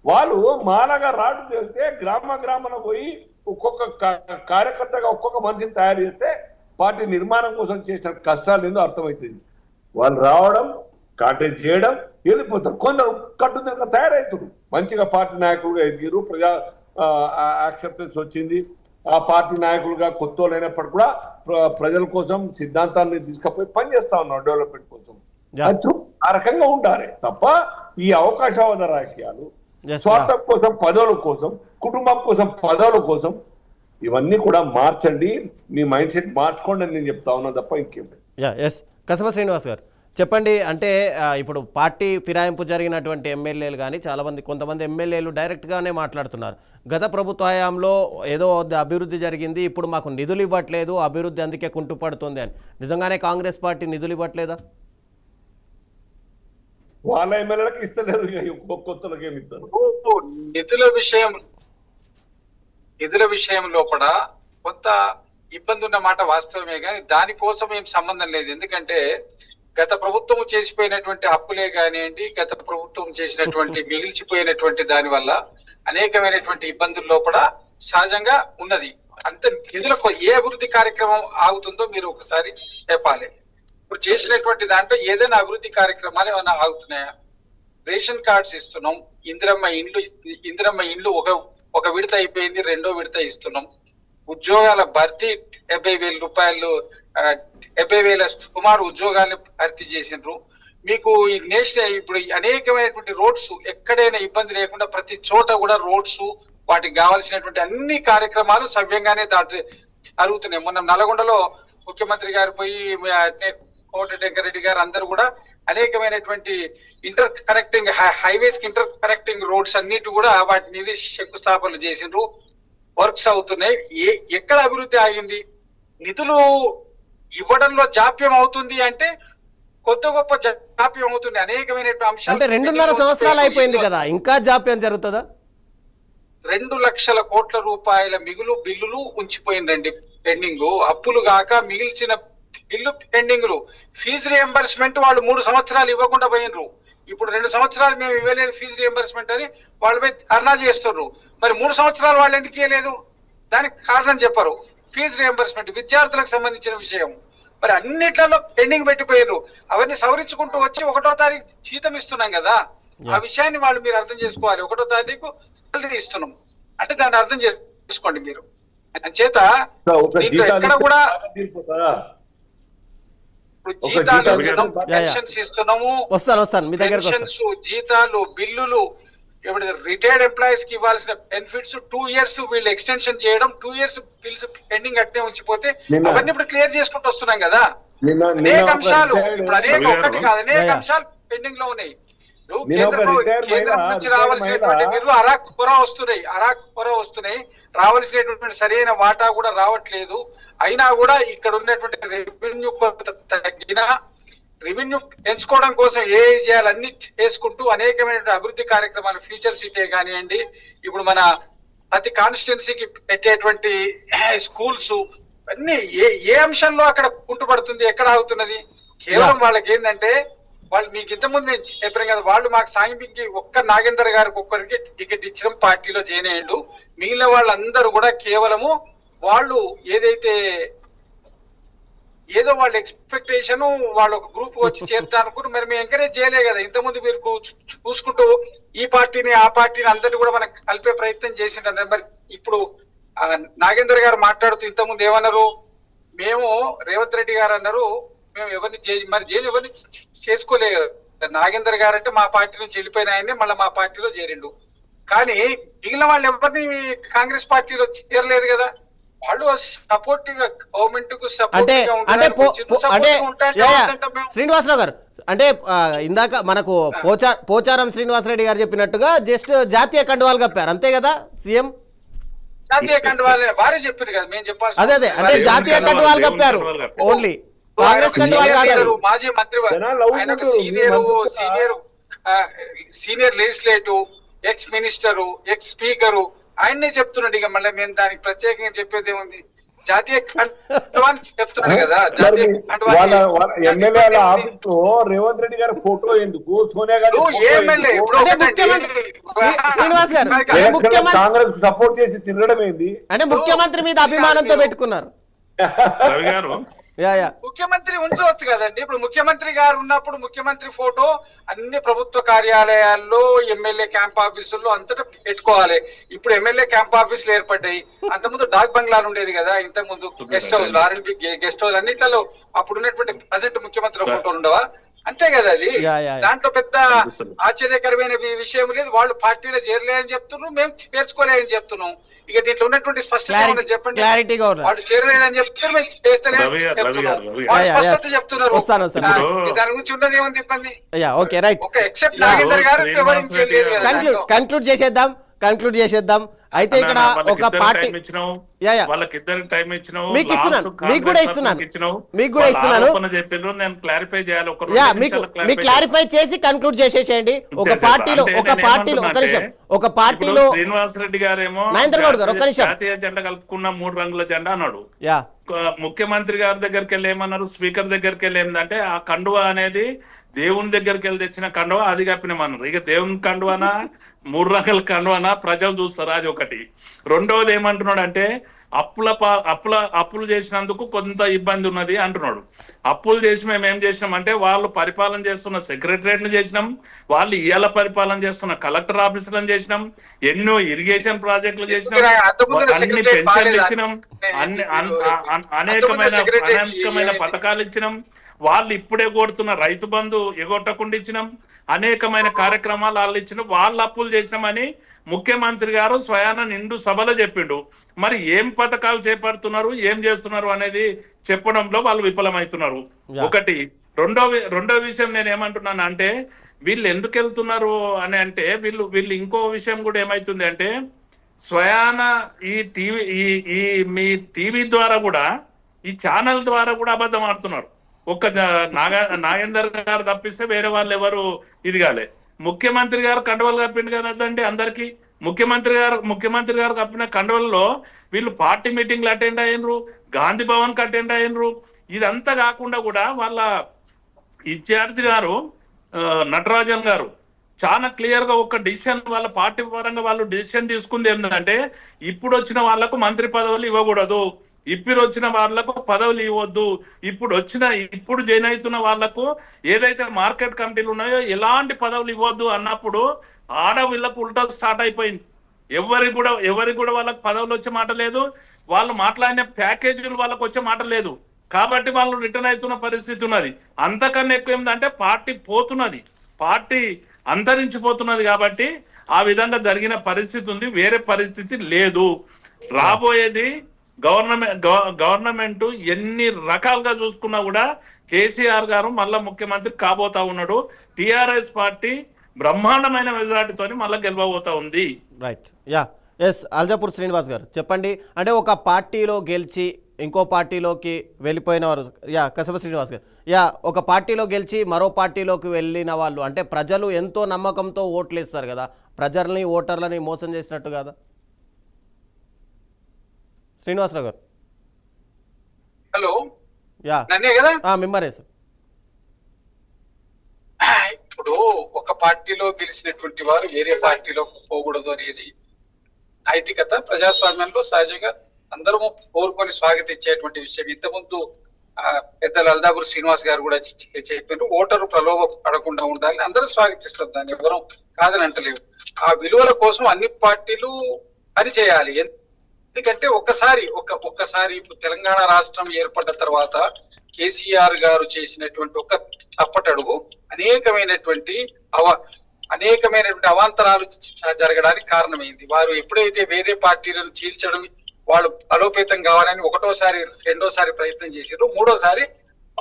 వాళ్ళు మాలాగా రాటు తెలిస్తే గ్రామాన పోయి ఒక్కొక్క కార్యకర్తగా ఒక్కొక్క మనిషిని తయారు చేస్తే పార్టీ నిర్మాణం కోసం చేసిన కష్టాలు ఏందో అర్థమవుతుంది. వాళ్ళు రావడం, కాంటాక్ట్ చేయడం, వెళ్ళిపోతారు. కొందరు కట్టుదలగా తయారవుతారు, మంచిగా పార్టీ నాయకులుగా ఎదిగారు, ప్రజా యాక్సెప్టెన్స్ వచ్చింది. ఆ పార్టీ నాయకులుగా కొత్త వాళ్ళు అయినప్పుడు కూడా ప్రజల కోసం సిద్ధాంతాన్ని తీసుకుపోయి పనిచేస్తా ఉన్నారు డెవలప్మెంట్ కోసం. ఆ రకంగా ఉండాలి తప్ప ఈ అవకాశవాద రాజకీయాలు, స్వార్థం కోసం, పదవుల కోసం, కుటుంబం కోసం, పదవుల కోసం, ఇవన్నీ కూడా మార్చండి. మీ మైండ్ సెట్ మార్చుకోండి అని నేను చెప్తా ఉన్నా తప్ప ఇంకేం. కసబ శ్రీనివాస్ గారు చెప్పండి. అంటే ఇప్పుడు పార్టీ ఫిరాయింపు జరిగినటువంటి ఎమ్మెల్యేలు కానీ కొంతమంది ఎమ్మెల్యేలు డైరెక్ట్గానే మాట్లాడుతున్నారు. గత ప్రభుత్వ హయాంలో ఏదో అభివృద్ధి జరిగింది, ఇప్పుడు మాకు నిధులు ఇవ్వట్లేదు, అభివృద్ధి అందుకే కుంటుపడుతుంది అని. నిజంగానే కాంగ్రెస్ పార్టీ నిధులు ఇవ్వట్లేదా? వాళ్ళ ఎమ్మెల్యేలకు ఇస్తలేరు, కొత్తలకు ఏమి ఇస్తారు? నిధుల విషయం లోపల కొంత ఇబ్బంది ఉన్న మాట వాస్తవమే, కానీ దానికోసం ఏం సంబంధం లేదు. ఎందుకంటే గత ప్రభుత్వం చేసిపోయినటువంటి అప్పులే కానివ్వండి, గత ప్రభుత్వం చేసినటువంటి మిగిల్చిపోయినటువంటి దాని వల్ల అనేకమైనటువంటి ఇబ్బందుల లోపల సహజంగా ఉన్నది. అంత నిధులకు ఏ అభివృద్ధి కార్యక్రమం ఆగుతుందో మీరు ఒకసారి చెప్పాలి. ఇప్పుడు చేసినటువంటి దాంట్లో ఏదైనా అభివృద్ధి కార్యక్రమాలు ఏమైనా ఆగుతున్నాయా? రేషన్ కార్డ్స్ ఇస్తున్నాం, ఇందిరమ్మ ఇండ్లు ఒక విడత అయిపోయింది, రెండో విడత ఇస్తున్నాం. ఉద్యోగాల భర్తీ 70,000 రూపాయలు, 70,000 సుమారు ఉద్యోగాలను భర్తీ చేసిండ్రు. మీకు ఈ నేషనల్ ఇప్పుడు అనేకమైనటువంటి రోడ్స్ ఎక్కడైనా ఇబ్బంది లేకుండా ప్రతి చోట కూడా రోడ్స్, వాటికి కావాల్సినటువంటి అన్ని కార్యక్రమాలు సవ్యంగానే జరుగుతున్నాయి. మొన్న నల్గొండలో ముఖ్యమంత్రి గారు పోయి కోమటిరెడ్డి గారు అందరూ కూడా అనేకమైనటువంటి ఇంటర్ కనెక్టింగ్ హైవేస్ కి ఇంటర్ కనెక్టింగ్ రోడ్స్ అన్నిటి కూడా వాటి మీద శంకుస్థాపనలు చేసిండ్రు. వర్క్స్ అవుతున్నాయి. ఎక్కడ అభివృద్ధి ఆగింది? నిధులు ఇవ్వడంలో జాప్యం అవుతుంది అంటే కొత్త గొప్ప జాప్యం అవుతుంది. అనేకమైన అంశాలు అంటే 2.5 సంవత్సరాలు అయిపోయింది కదా, ఇంకా జాప్యం జరుగుతుందా? 2 లక్షల కోట్ల రూపాయల మిగులు బిల్లులు ఉంచిపోయిందండి పెండింగ్. అప్పులు కాక మిగిల్చిన బిల్లు పెండింగ్లు. ఫీజు రియంబర్స్మెంట్ వాళ్ళు 3 సంవత్సరాలు ఇవ్వకుండా పోయినరు. ఇప్పుడు 2 సంవత్సరాలు మేము ఇవ్వలేదు ఫీజు రియంబర్స్మెంట్ అని వాళ్ళపై ధర్నా చేస్తున్నారు. మరి 3 సంవత్సరాలు వాళ్ళు ఎందుకు ఇవ్వలేదు? దానికి కారణం చెప్పరు. ఫీజు రియంబర్స్మెంట్ విద్యార్థులకు సంబంధించిన విషయం. మరి అన్నిట్లలో పెండింగ్ పెట్టిపోయారు. అవన్నీ సవరించుకుంటూ వచ్చి 1వ తారీఖు జీతం ఇస్తున్నాం కదా, ఆ విషయాన్ని వాళ్ళు మీరు అర్థం చేసుకోవాలి. 1వ తారీఖు ఇస్తున్నాం అంటే దాన్ని అర్థం చేసుకోండి మీరు. చేత ఎక్కడ కూడా పెన్షన్స్ ఇస్తున్నాము, మీ దగ్గర జీతాలు, బిల్లులు, ఇప్పుడు రిటైర్డ్ ఎంప్లాయీస్ కి ఇవ్వాల్సిన బెనిఫిట్స్ 2 years వీళ్ళు ఎక్స్టెన్షన్ చేయడం, 2 years బిల్స్ పెండింగ్ అట్నే ఉంచిపోతే అవన్నీ ఇప్పుడు క్లియర్ చేసుకుంటూ వస్తున్నాం కదా. అనేక అంశాలు ఇప్పుడు ఒకటి కాదు, అనేక అంశాలు పెండింగ్ లో ఉన్నాయి. కేంద్రం నుంచి రావాల్సినటువంటి నిధులు అరాక్ కొర వస్తున్నాయి. రావాల్సినటువంటి సరైన వాటా కూడా రావట్లేదు. అయినా కూడా ఇక్కడ ఉన్నటువంటి రెవెన్యూ తగ్గినా రెవెన్యూ పెంచుకోవడం కోసం ఏ చేయాలన్నీ చేసుకుంటూ అనేకమైన అభివృద్ధి కార్యక్రమాలు, ఫ్యూచర్ సిటీ కానివ్వండి, ఇప్పుడు మన ప్రతి కాన్స్టిట్యున్సీకి పెట్టేటువంటి స్కూల్స్ అన్ని ఏ అంశంలో అక్కడ కుంటుపడుతుంది, ఎక్కడ ఆగుతున్నది? కేవలం వాళ్ళకి ఏంటంటే వాళ్ళు మీకు ఇంతకుముందు నేను చెప్పాను కదా, వాళ్ళు మాకు సాయంకి నాగేందర్ గారికి ఒక్కరికి టికెట్ ఇచ్చడం, పార్టీలో జాయిన్ అయ్యిండు. మిగిలిన వాళ్ళందరూ కూడా కేవలము వాళ్ళు ఏదో వాళ్ళ ఎక్స్పెక్టేషన్, వాళ్ళు ఒక గ్రూప్ వచ్చి చేరుతానుకుని మరి మేము ఎంకరేజ్ చేయలే కదా. ఇంతకుముందు మీరు చూసుకుంటూ ఈ పార్టీని ఆ పార్టీని అందరినీ కూడా మనకు కలిపే ప్రయత్నం చేసిండ్రు. మరి ఇప్పుడు నాగేందర్ గారు మాట్లాడుతూ ఇంతకుముందు ఏమన్నారు? మేము రేవంత్ రెడ్డి గారు అన్నారు మేము ఎవరిని ఎవరిని చేసుకోలేదు. నాగేందర్ గారు అంటే మా పార్టీ నుంచి వెళ్ళిపోయిన ఆయన్ని మళ్ళీ మా పార్టీలో చేరిండు. కానీ మిగిలిన వాళ్ళు ఎవరిని కాంగ్రెస్ పార్టీలో చేరలేదు కదా. వాళ్ళు సపోర్టివ్ గా గవర్నమెంట్ కు శ్రీనివాసరావు గారు అంటే ఇందాక మనకు పోచారం శ్రీనివాసరెడ్డి గారు చెప్పినట్టుగా జస్ట్ జాతీయ కండువాలు కప్పారు అంతే కదా సీఎం? జాతీయ కండువాలు వారే చెప్పారు కదా, మేము చెప్పాలి. అదే అంటే జాతీయ కండువాలు కప్పారు, ఓన్లీ కాంగ్రెస్ కండువాలు కాదు. మాజీ మంత్రి, senior legislative, X minister, X speaker, ఆయన్నే చెప్తున్నాడు. ఇక మళ్ళీ మేము దానికి ప్రత్యేకంగా చెప్పేది ఏముంది? జాతీయ చెప్తున్నాడు కదా. ఎమ్మెల్యేల ఆఫీస్ లో రేవంత్ రెడ్డి గారి ఫోటో ఎందుకు? సోనియా గాంధీ కాంగ్రెస్ సపోర్ట్ చేసి తిరగడం ఏంది? అంటే ముఖ్యమంత్రి మీద అభిమానంతో పెట్టుకున్నారు. ముఖ్యమంత్రి ఉంచవచ్చు కదండి. ఇప్పుడు ముఖ్యమంత్రి గారు ఉన్నప్పుడు ముఖ్యమంత్రి ఫోటో అన్ని ప్రభుత్వ కార్యాలయాల్లో, ఎమ్మెల్యే క్యాంప్ ఆఫీసుల్లో అంతటా పెట్టుకోవాలి. ఇప్పుడు ఎమ్మెల్యే క్యాంప్ ఆఫీసులు ఏర్పడ్డాయి. అంతకుముందు డాక్ బంగ్లాలు ఉండేది కదా, ఇంతకుముందు guest house, R&B guest house అన్నిట్లలో అప్పుడు ఉన్నటువంటి ప్రజెంట్ ముఖ్యమంత్రి ఫోటోలు ఉండవా? అంతే కదా అది. Yeah, yeah, yeah. దాంట్లో పెద్ద ఆశ్చర్యకరమైన విషయం లేదు. వాళ్ళు పార్టీలో చేరలేదని చెప్తున్నాం, మేము చేర్చుకోలేదని చెప్తున్నాం. ఇక దీంట్లో ఉన్నటువంటి స్పష్టత ఏమన్నా చెప్పండి. క్లారిటీగా ఉన్నారు. వాళ్ళు చేరలేదని చెప్తున్నారు, మేము చేస్తలేదని రవి గారు, చెప్తున్నాం. రవి గారు. వాళ్ళు యా, యా, స్పష్టత చెప్తున్నారు. వస్తాను. దాని గురించి ఉన్నది ఏముంది ఇబ్బంది? Yeah, okay, right. ఒక ఎక్సెప్ట్ నాగేందర్ గారు ఎవరు ఇంకేం లేదు కదా కంక్లూడ్ చేసేద్దాం. అయితే ఇక్కడ ఒక పార్టీ వాళ్ళకి ఇద్దరికి టైం ఇచ్చినావు, మీకు ఇస్తున్నాను, మీకు కూడా ఇస్తున్నాను. నేను క్లారిఫై చేయాలి. యా, మీకు క్లారిఫై చేసి కన్క్లూడ్ చేసేసేయండి. ఒక పార్టీలో ఒక పార్టీలో శ్రీనివాస్ రెడ్డి గారేమో మహేందర్ గౌడ్ గారు ఒక్క నిమిషం, జాతీయ జెండా కలుపుకున్న 3 రంగుల జెండా అన్నాడు. యా, ముఖ్యమంత్రి గారి దగ్గరికి వెళ్ళి ఏమన్నారు, స్పీకర్ దగ్గరికి వెళ్ళి ఏంటంటే ఆ కండువా అనేది దేవుని దగ్గరికి వెళ్ళి తెచ్చిన కండువా, అది కప్పినమన్నారు. ఇక దేవుని కండువానా 3 రంగుల కండువానా ప్రజలు చూస్తారు, అది ఒకటి. రెండవది ఏమంటున్నాడు అంటే అప్పులు చేసినందుకు కొంత ఇబ్బంది ఉన్నది అంటున్నాడు. అప్పులు చేసి మేము ఏం చేసినాం అంటే వాళ్ళు పరిపాలన చేస్తున్న సెక్రటరియట్ ను చేసినాం, వాళ్ళు ఇయ్యాల పరిపాలన చేస్తున్న కలెక్టర్ ఆఫీసులను చేసినాం, ఎన్నో ఇరిగేషన్ ప్రాజెక్టులు చేసినాం, అన్ని పెన్షన్లు ఇచ్చినాం, అనేకమైన పథకాలు ఇచ్చినాం. వాళ్ళు ఇప్పుడే కొడుతున్న రైతు బంధు ఎగొట్టకుండా ఇచ్చినాం, అనేకమైన కార్యక్రమాలు వాళ్ళు ఇచ్చినాం, వాళ్ళు అప్పులు చేసినామని ముఖ్యమంత్రి గారు స్వయాన నిండు సభలో చెప్పిండు. మరి ఏం పథకాలు చేపడుతున్నారు, ఏం చేస్తున్నారు అనేది చెప్పడంలో వాళ్ళు విఫలమవుతున్నారు. ఒకటి. రెండో విషయం నేను ఏమంటున్నాను అంటే వీళ్ళు ఎందుకు వెళ్తున్నారు అని అంటే వీళ్ళు ఇంకో విషయం కూడా ఏమైతుంది అంటే స్వయాన ఈ మీ టీవీ ద్వారా కూడా, ఈ ఛానల్ ద్వారా కూడా అబద్ధం ఆడుతున్నారు. ఒక్క నాగేందర్ గారు తప్పిస్తే వేరే వాళ్ళు ఎవరు ఇది కాలే. ముఖ్యమంత్రి గారు కండవలు కప్పిండు కదండి అందరికి. ముఖ్యమంత్రి గారు కప్పిన కండవల్లో వీళ్ళు పార్టీ మీటింగ్లు అటెండ్ అయ్యినరు, గాంధీ భవన్ కి అటెండ్ అయ్యినరు. ఇదంతా కాకుండా కూడా వాళ్ళ ఇన్ఛార్జ్ గారు నటరాజన్ గారు చాలా క్లియర్ గా ఒక డిసిషన్ వాళ్ళ పార్టీ పరంగా వాళ్ళు డిసిషన్ తీసుకుంది ఏంటంటే ఇప్పుడు వచ్చిన వాళ్లకు మంత్రి పదవులు ఇవ్వకూడదు, ఇప్పుడు వచ్చిన వాళ్లకు పదవులు ఇవ్వద్దు, ఇప్పుడు జాయిన్ అవుతున్న వాళ్లకు ఏదైతే మార్కెట్ కమిటీలు ఉన్నాయో ఎలాంటి పదవులు ఇవ్వద్దు అన్నప్పుడు వీళ్ళకు ఉల్టా స్టార్ట్ అయిపోయింది. ఎవరికి కూడా వాళ్ళకి పదవులు వచ్చే మాట లేదు, వాళ్ళు మాట్లాడిన ప్యాకేజీలు వాళ్ళకు వచ్చే మాట లేదు. కాబట్టి వాళ్ళు రిటర్న్ అవుతున్న పరిస్థితి ఉన్నది. అంతకన్నా ఎక్కువ ఏంటంటే పార్టీ పోతున్నది, పార్టీ అంతరించిపోతున్నది. కాబట్టి ఆ విధంగా జరిగిన పరిస్థితి ఉంది, వేరే పరిస్థితి లేదు. రాబోయేది గవర్నమెంట్ ఎన్ని రకాలుగా చూసుకున్నా కూడా కేసీఆర్ గారు మళ్ళా ముఖ్యమంత్రి కాబోతా ఉన్నాడు. టిఆర్ఎస్ పార్టీ బ్రహ్మాండమైన మెజార్టీతో మళ్ళీ గెలవబోతా ఉంది. Right. Yeah, yes, Aljapur Srinivas గారు చెప్పండి. అంటే ఒక పార్టీలో గెలిచి ఇంకో పార్టీలోకి వెళ్ళిపోయిన వారు, యా కసబ శ్రీనివాస్ గారు, యా ఒక పార్టీలో గెలిచి మరో పార్టీలోకి వెళ్ళిన వాళ్ళు అంటే ప్రజలు ఎంతో నమ్మకంతో ఓట్లు వేస్తారు కదా, ప్రజల్ని ఓటర్లని మోసం చేసినట్టు కదా శ్రీనివాసరావు గారు? హలో, యా, నన్నే కదా మిమ్మరే సార్. ఇప్పుడు ఒక పార్టీలో గెలిచినటువంటి వారు వేరే పార్టీలోకి పోకూడదు అనేది నైతికత ప్రజాస్వామ్యంలో సహజంగా అందరము కోరుకొని స్వాగతించేటువంటి విషయం. ఇంతకుముందు పెద్దలు అల్దాపూర్ శ్రీనివాస్ గారు కూడా చెప్పారు, ఓటరు ప్రలోభ పడకుండా ఉండాలని అందరూ స్వాగతిస్తారు, దాన్ని ఎవరూ కాదని అంటలేవు. ఆ విలువల కోసం అన్ని పార్టీలు పనిచేయాలి. ఎందుకంటే ఒక్కసారి తెలంగాణ రాష్ట్రం ఏర్పడ్డ తర్వాత కేసీఆర్ గారు చేసినటువంటి ఒక తప్పటడుగు అనేకమైనటువంటి అవాంతరాలు జరగడానికి కారణమైంది. వారు ఎప్పుడైతే వేరే పార్టీలను చీల్చడం, వాళ్ళు బలోపేతం కావాలని ఒకటోసారి రెండోసారి ప్రయత్నం చేశారు, మూడోసారి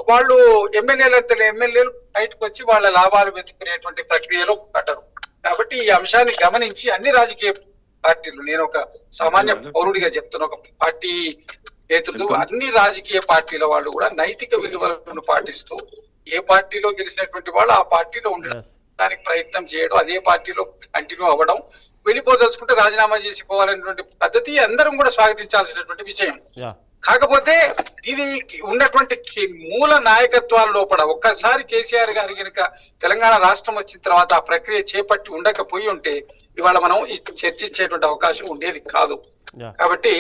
వాళ్ళు ఎమ్మెల్యేలు బయటకు వచ్చి వాళ్ళ లాభాలు వెతుకునేటువంటి ప్రక్రియలో పడ్డారు. కాబట్టి ఈ అంశాన్ని గమనించి అన్ని రాజకీయ పార్టీలు, నేను ఒక సామాన్య పౌరుడిగా చెప్తున్న, ఒక పార్టీ నేతృత్వం, అన్ని రాజకీయ పార్టీల వాళ్ళు కూడా నైతిక విలువలను పాటిస్తూ ఏ పార్టీలో గెలిచినటువంటి వాళ్ళు ఆ పార్టీలో ఉండడానికి ప్రయత్నం చేయడం, అదే పార్టీలో కంటిన్యూ అవ్వడం, వెళ్ళిపోదలుచుకుంటే రాజీనామా చేసి పోవాలనేటువంటి పద్ధతి అందరం కూడా స్వాగతించాల్సినటువంటి విషయం. కాకపోతే ఇది ఉన్నటువంటి మూల నాయకత్వాల లోపల ఒక్కసారి కేసీఆర్ గారు కనుక తెలంగాణ రాష్ట్రం వచ్చిన తర్వాత ఆ ప్రక్రియ చేపట్టి ఉండకపోయి ఉంటే ఇవాళ మనం చర్చించేటువంటి అవకాశం ఉండేది కాదు. కాబట్టి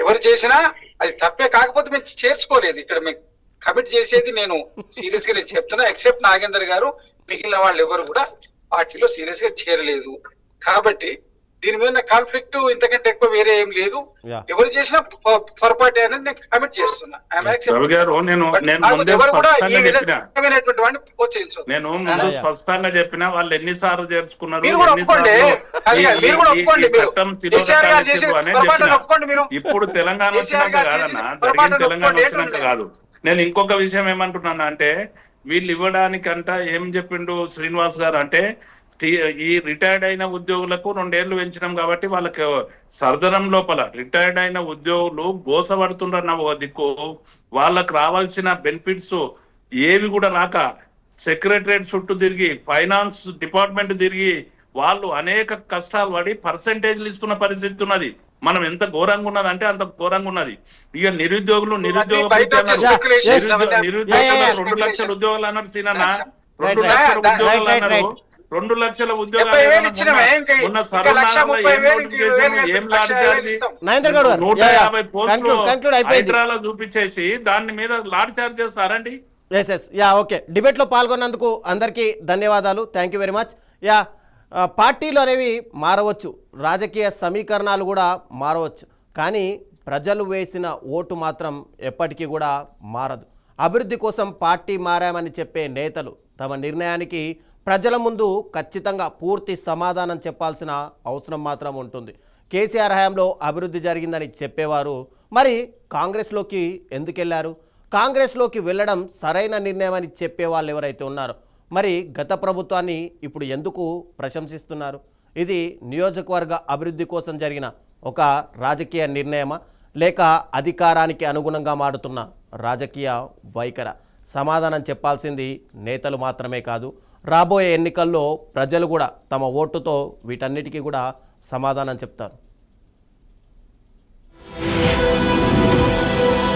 ఎవరు చేసినా అది తప్పే. కాకపోతే మేము చేర్చుకోలేదు, ఇక్కడ మేము కమిట్ చేసేది నేను సీరియస్ గా నేను చెప్తున్నా, ఎక్సెప్ట్ నాగేందర్ గారు, మిగిలిన వాళ్ళు ఎవరు కూడా పార్టీలో సీరియస్ గా చేరలేదు. కాబట్టి దీని మీద కాన్ఫ్లిక్ట్ ఇంతకంటే ఎక్కువ వేరే ఏం లేదు. Yeah. ఎవరు చేసినా పొరపాటు అనేది నేను కమిట్ చేస్తున్నా. రవి గారు, నేను ముందే ఎవరు కూడా ఈ స్పష్టంగా చెప్పిన, విధమైనటువంటి వాడిని ప్రోత్సహించు. నేను ముందు స్పష్టంగా చెప్పిన వాళ్ళు ఎన్నిసార్లు చేర్చుకున్నారు, మీరు కూడా ఒప్పుకోండి. మీరు కూడా ఒప్పుకోండి. మీరు చట్టం కేసీఆర్ గారు చేసిన అనే పొరపాటును చెప్పిన. ఒప్పుకోండి. మీరు ఇప్పుడు తెలంగాణ కేసీఆర్ వచ్చినాక గారు కాదన్నా, చేసిన జరిగిన పొరపాటును తెలంగాణ ఒప్పుకోండి. వచ్చినాక కాదు. నేను ఇంకొక విషయం ఏమంటున్నాను అంటే, వీళ్ళు ఇవ్వడానికంట ఏం చెప్పిండు శ్రీనివాస్ గారు అంటే, ఈ రిటైర్డ్ అయిన ఉద్యోగులకు 2 ఏళ్లు పెంచినాం కాబట్టి వాళ్ళకి సర్దనం లోపల రిటైర్డ్ అయిన ఉద్యోగులు గోసపడుతుండ్రన్న ఒక దిక్కు, వాళ్ళకు రావాల్సిన బెనిఫిట్స్ ఏవి కూడా రాక సెక్రటరేట్ చుట్టూ తిరిగి, ఫైనాన్స్ డిపార్ట్మెంట్ తిరిగి, వాళ్ళు అనేక కష్టాలు పడి పర్సెంటేజ్లు ఇస్తున్న పరిస్థితి ఉన్నది. మనం ఎంత ఘోరంగా ఉన్నది అంటే అంత ఘోరంగా ఉన్నది. ఇక నిరుద్యోగులు నిరుద్యోగ 2 లక్షల ఉద్యోగాలు అన్నారు సీనన్న, 2 లక్షల ఉద్యోగాలు అన్నారు. 2 లక్షల ఉద్యోగాలు ఉన్న సర్వనామంలో ఏం నోటు చేసాము, ఏం లాఠీ చార్జీ, 150 పోస్టులు హైదరాబాద్ చూపించేసి దాని మీద లాఠీ చార్జ్ చేస్తారండి. Yes okay. డిబేట్లో పాల్గొన్నందుకు అందరికీ ధన్యవాదాలు. Thank you very much. పార్టీలు అనేవి మారవచ్చు, రాజకీయ సమీకరణాలు కూడా మారవచ్చు, కానీ ప్రజలు వేసిన ఓటు మాత్రం ఎప్పటికీ కూడా మారదు. అభివృద్ధి కోసం పార్టీ మారామని చెప్పే నేతలు తమ నిర్ణయానికి ప్రజల ముందు ఖచ్చితంగా పూర్తి సమాధానం చెప్పాల్సిన అవసరం మాత్రం ఉంటుంది. కేసీఆర్ హయాంలో అభివృద్ధి జరిగిందని చెప్పేవారు మరి కాంగ్రెస్లోకి ఎందుకు వెళ్ళారు? కాంగ్రెస్లోకి వెళ్ళడం సరైన నిర్ణయం అని చెప్పే వాళ్ళు ఎవరైతే ఉన్నారో మరి గత ప్రభుత్వాన్ని ఇప్పుడు ఎందుకు ప్రశంసిస్తున్నారు? ఇది నియోజకవర్గ అభివృద్ధి కోసం జరిగిన ఒక రాజకీయ నిర్ణయమా, లేక అధికారానికి అనుగుణంగా మారుతున్న రాజకీయ వైఖరి? సమాధానం చెప్పాల్సింది నేతలు మాత్రమే కాదు, రాబోయే ఎన్నికల్లో ప్రజలు కూడా తమ ఓటుతో వీటన్నిటికీ కూడా సమాధానం చెప్తారు.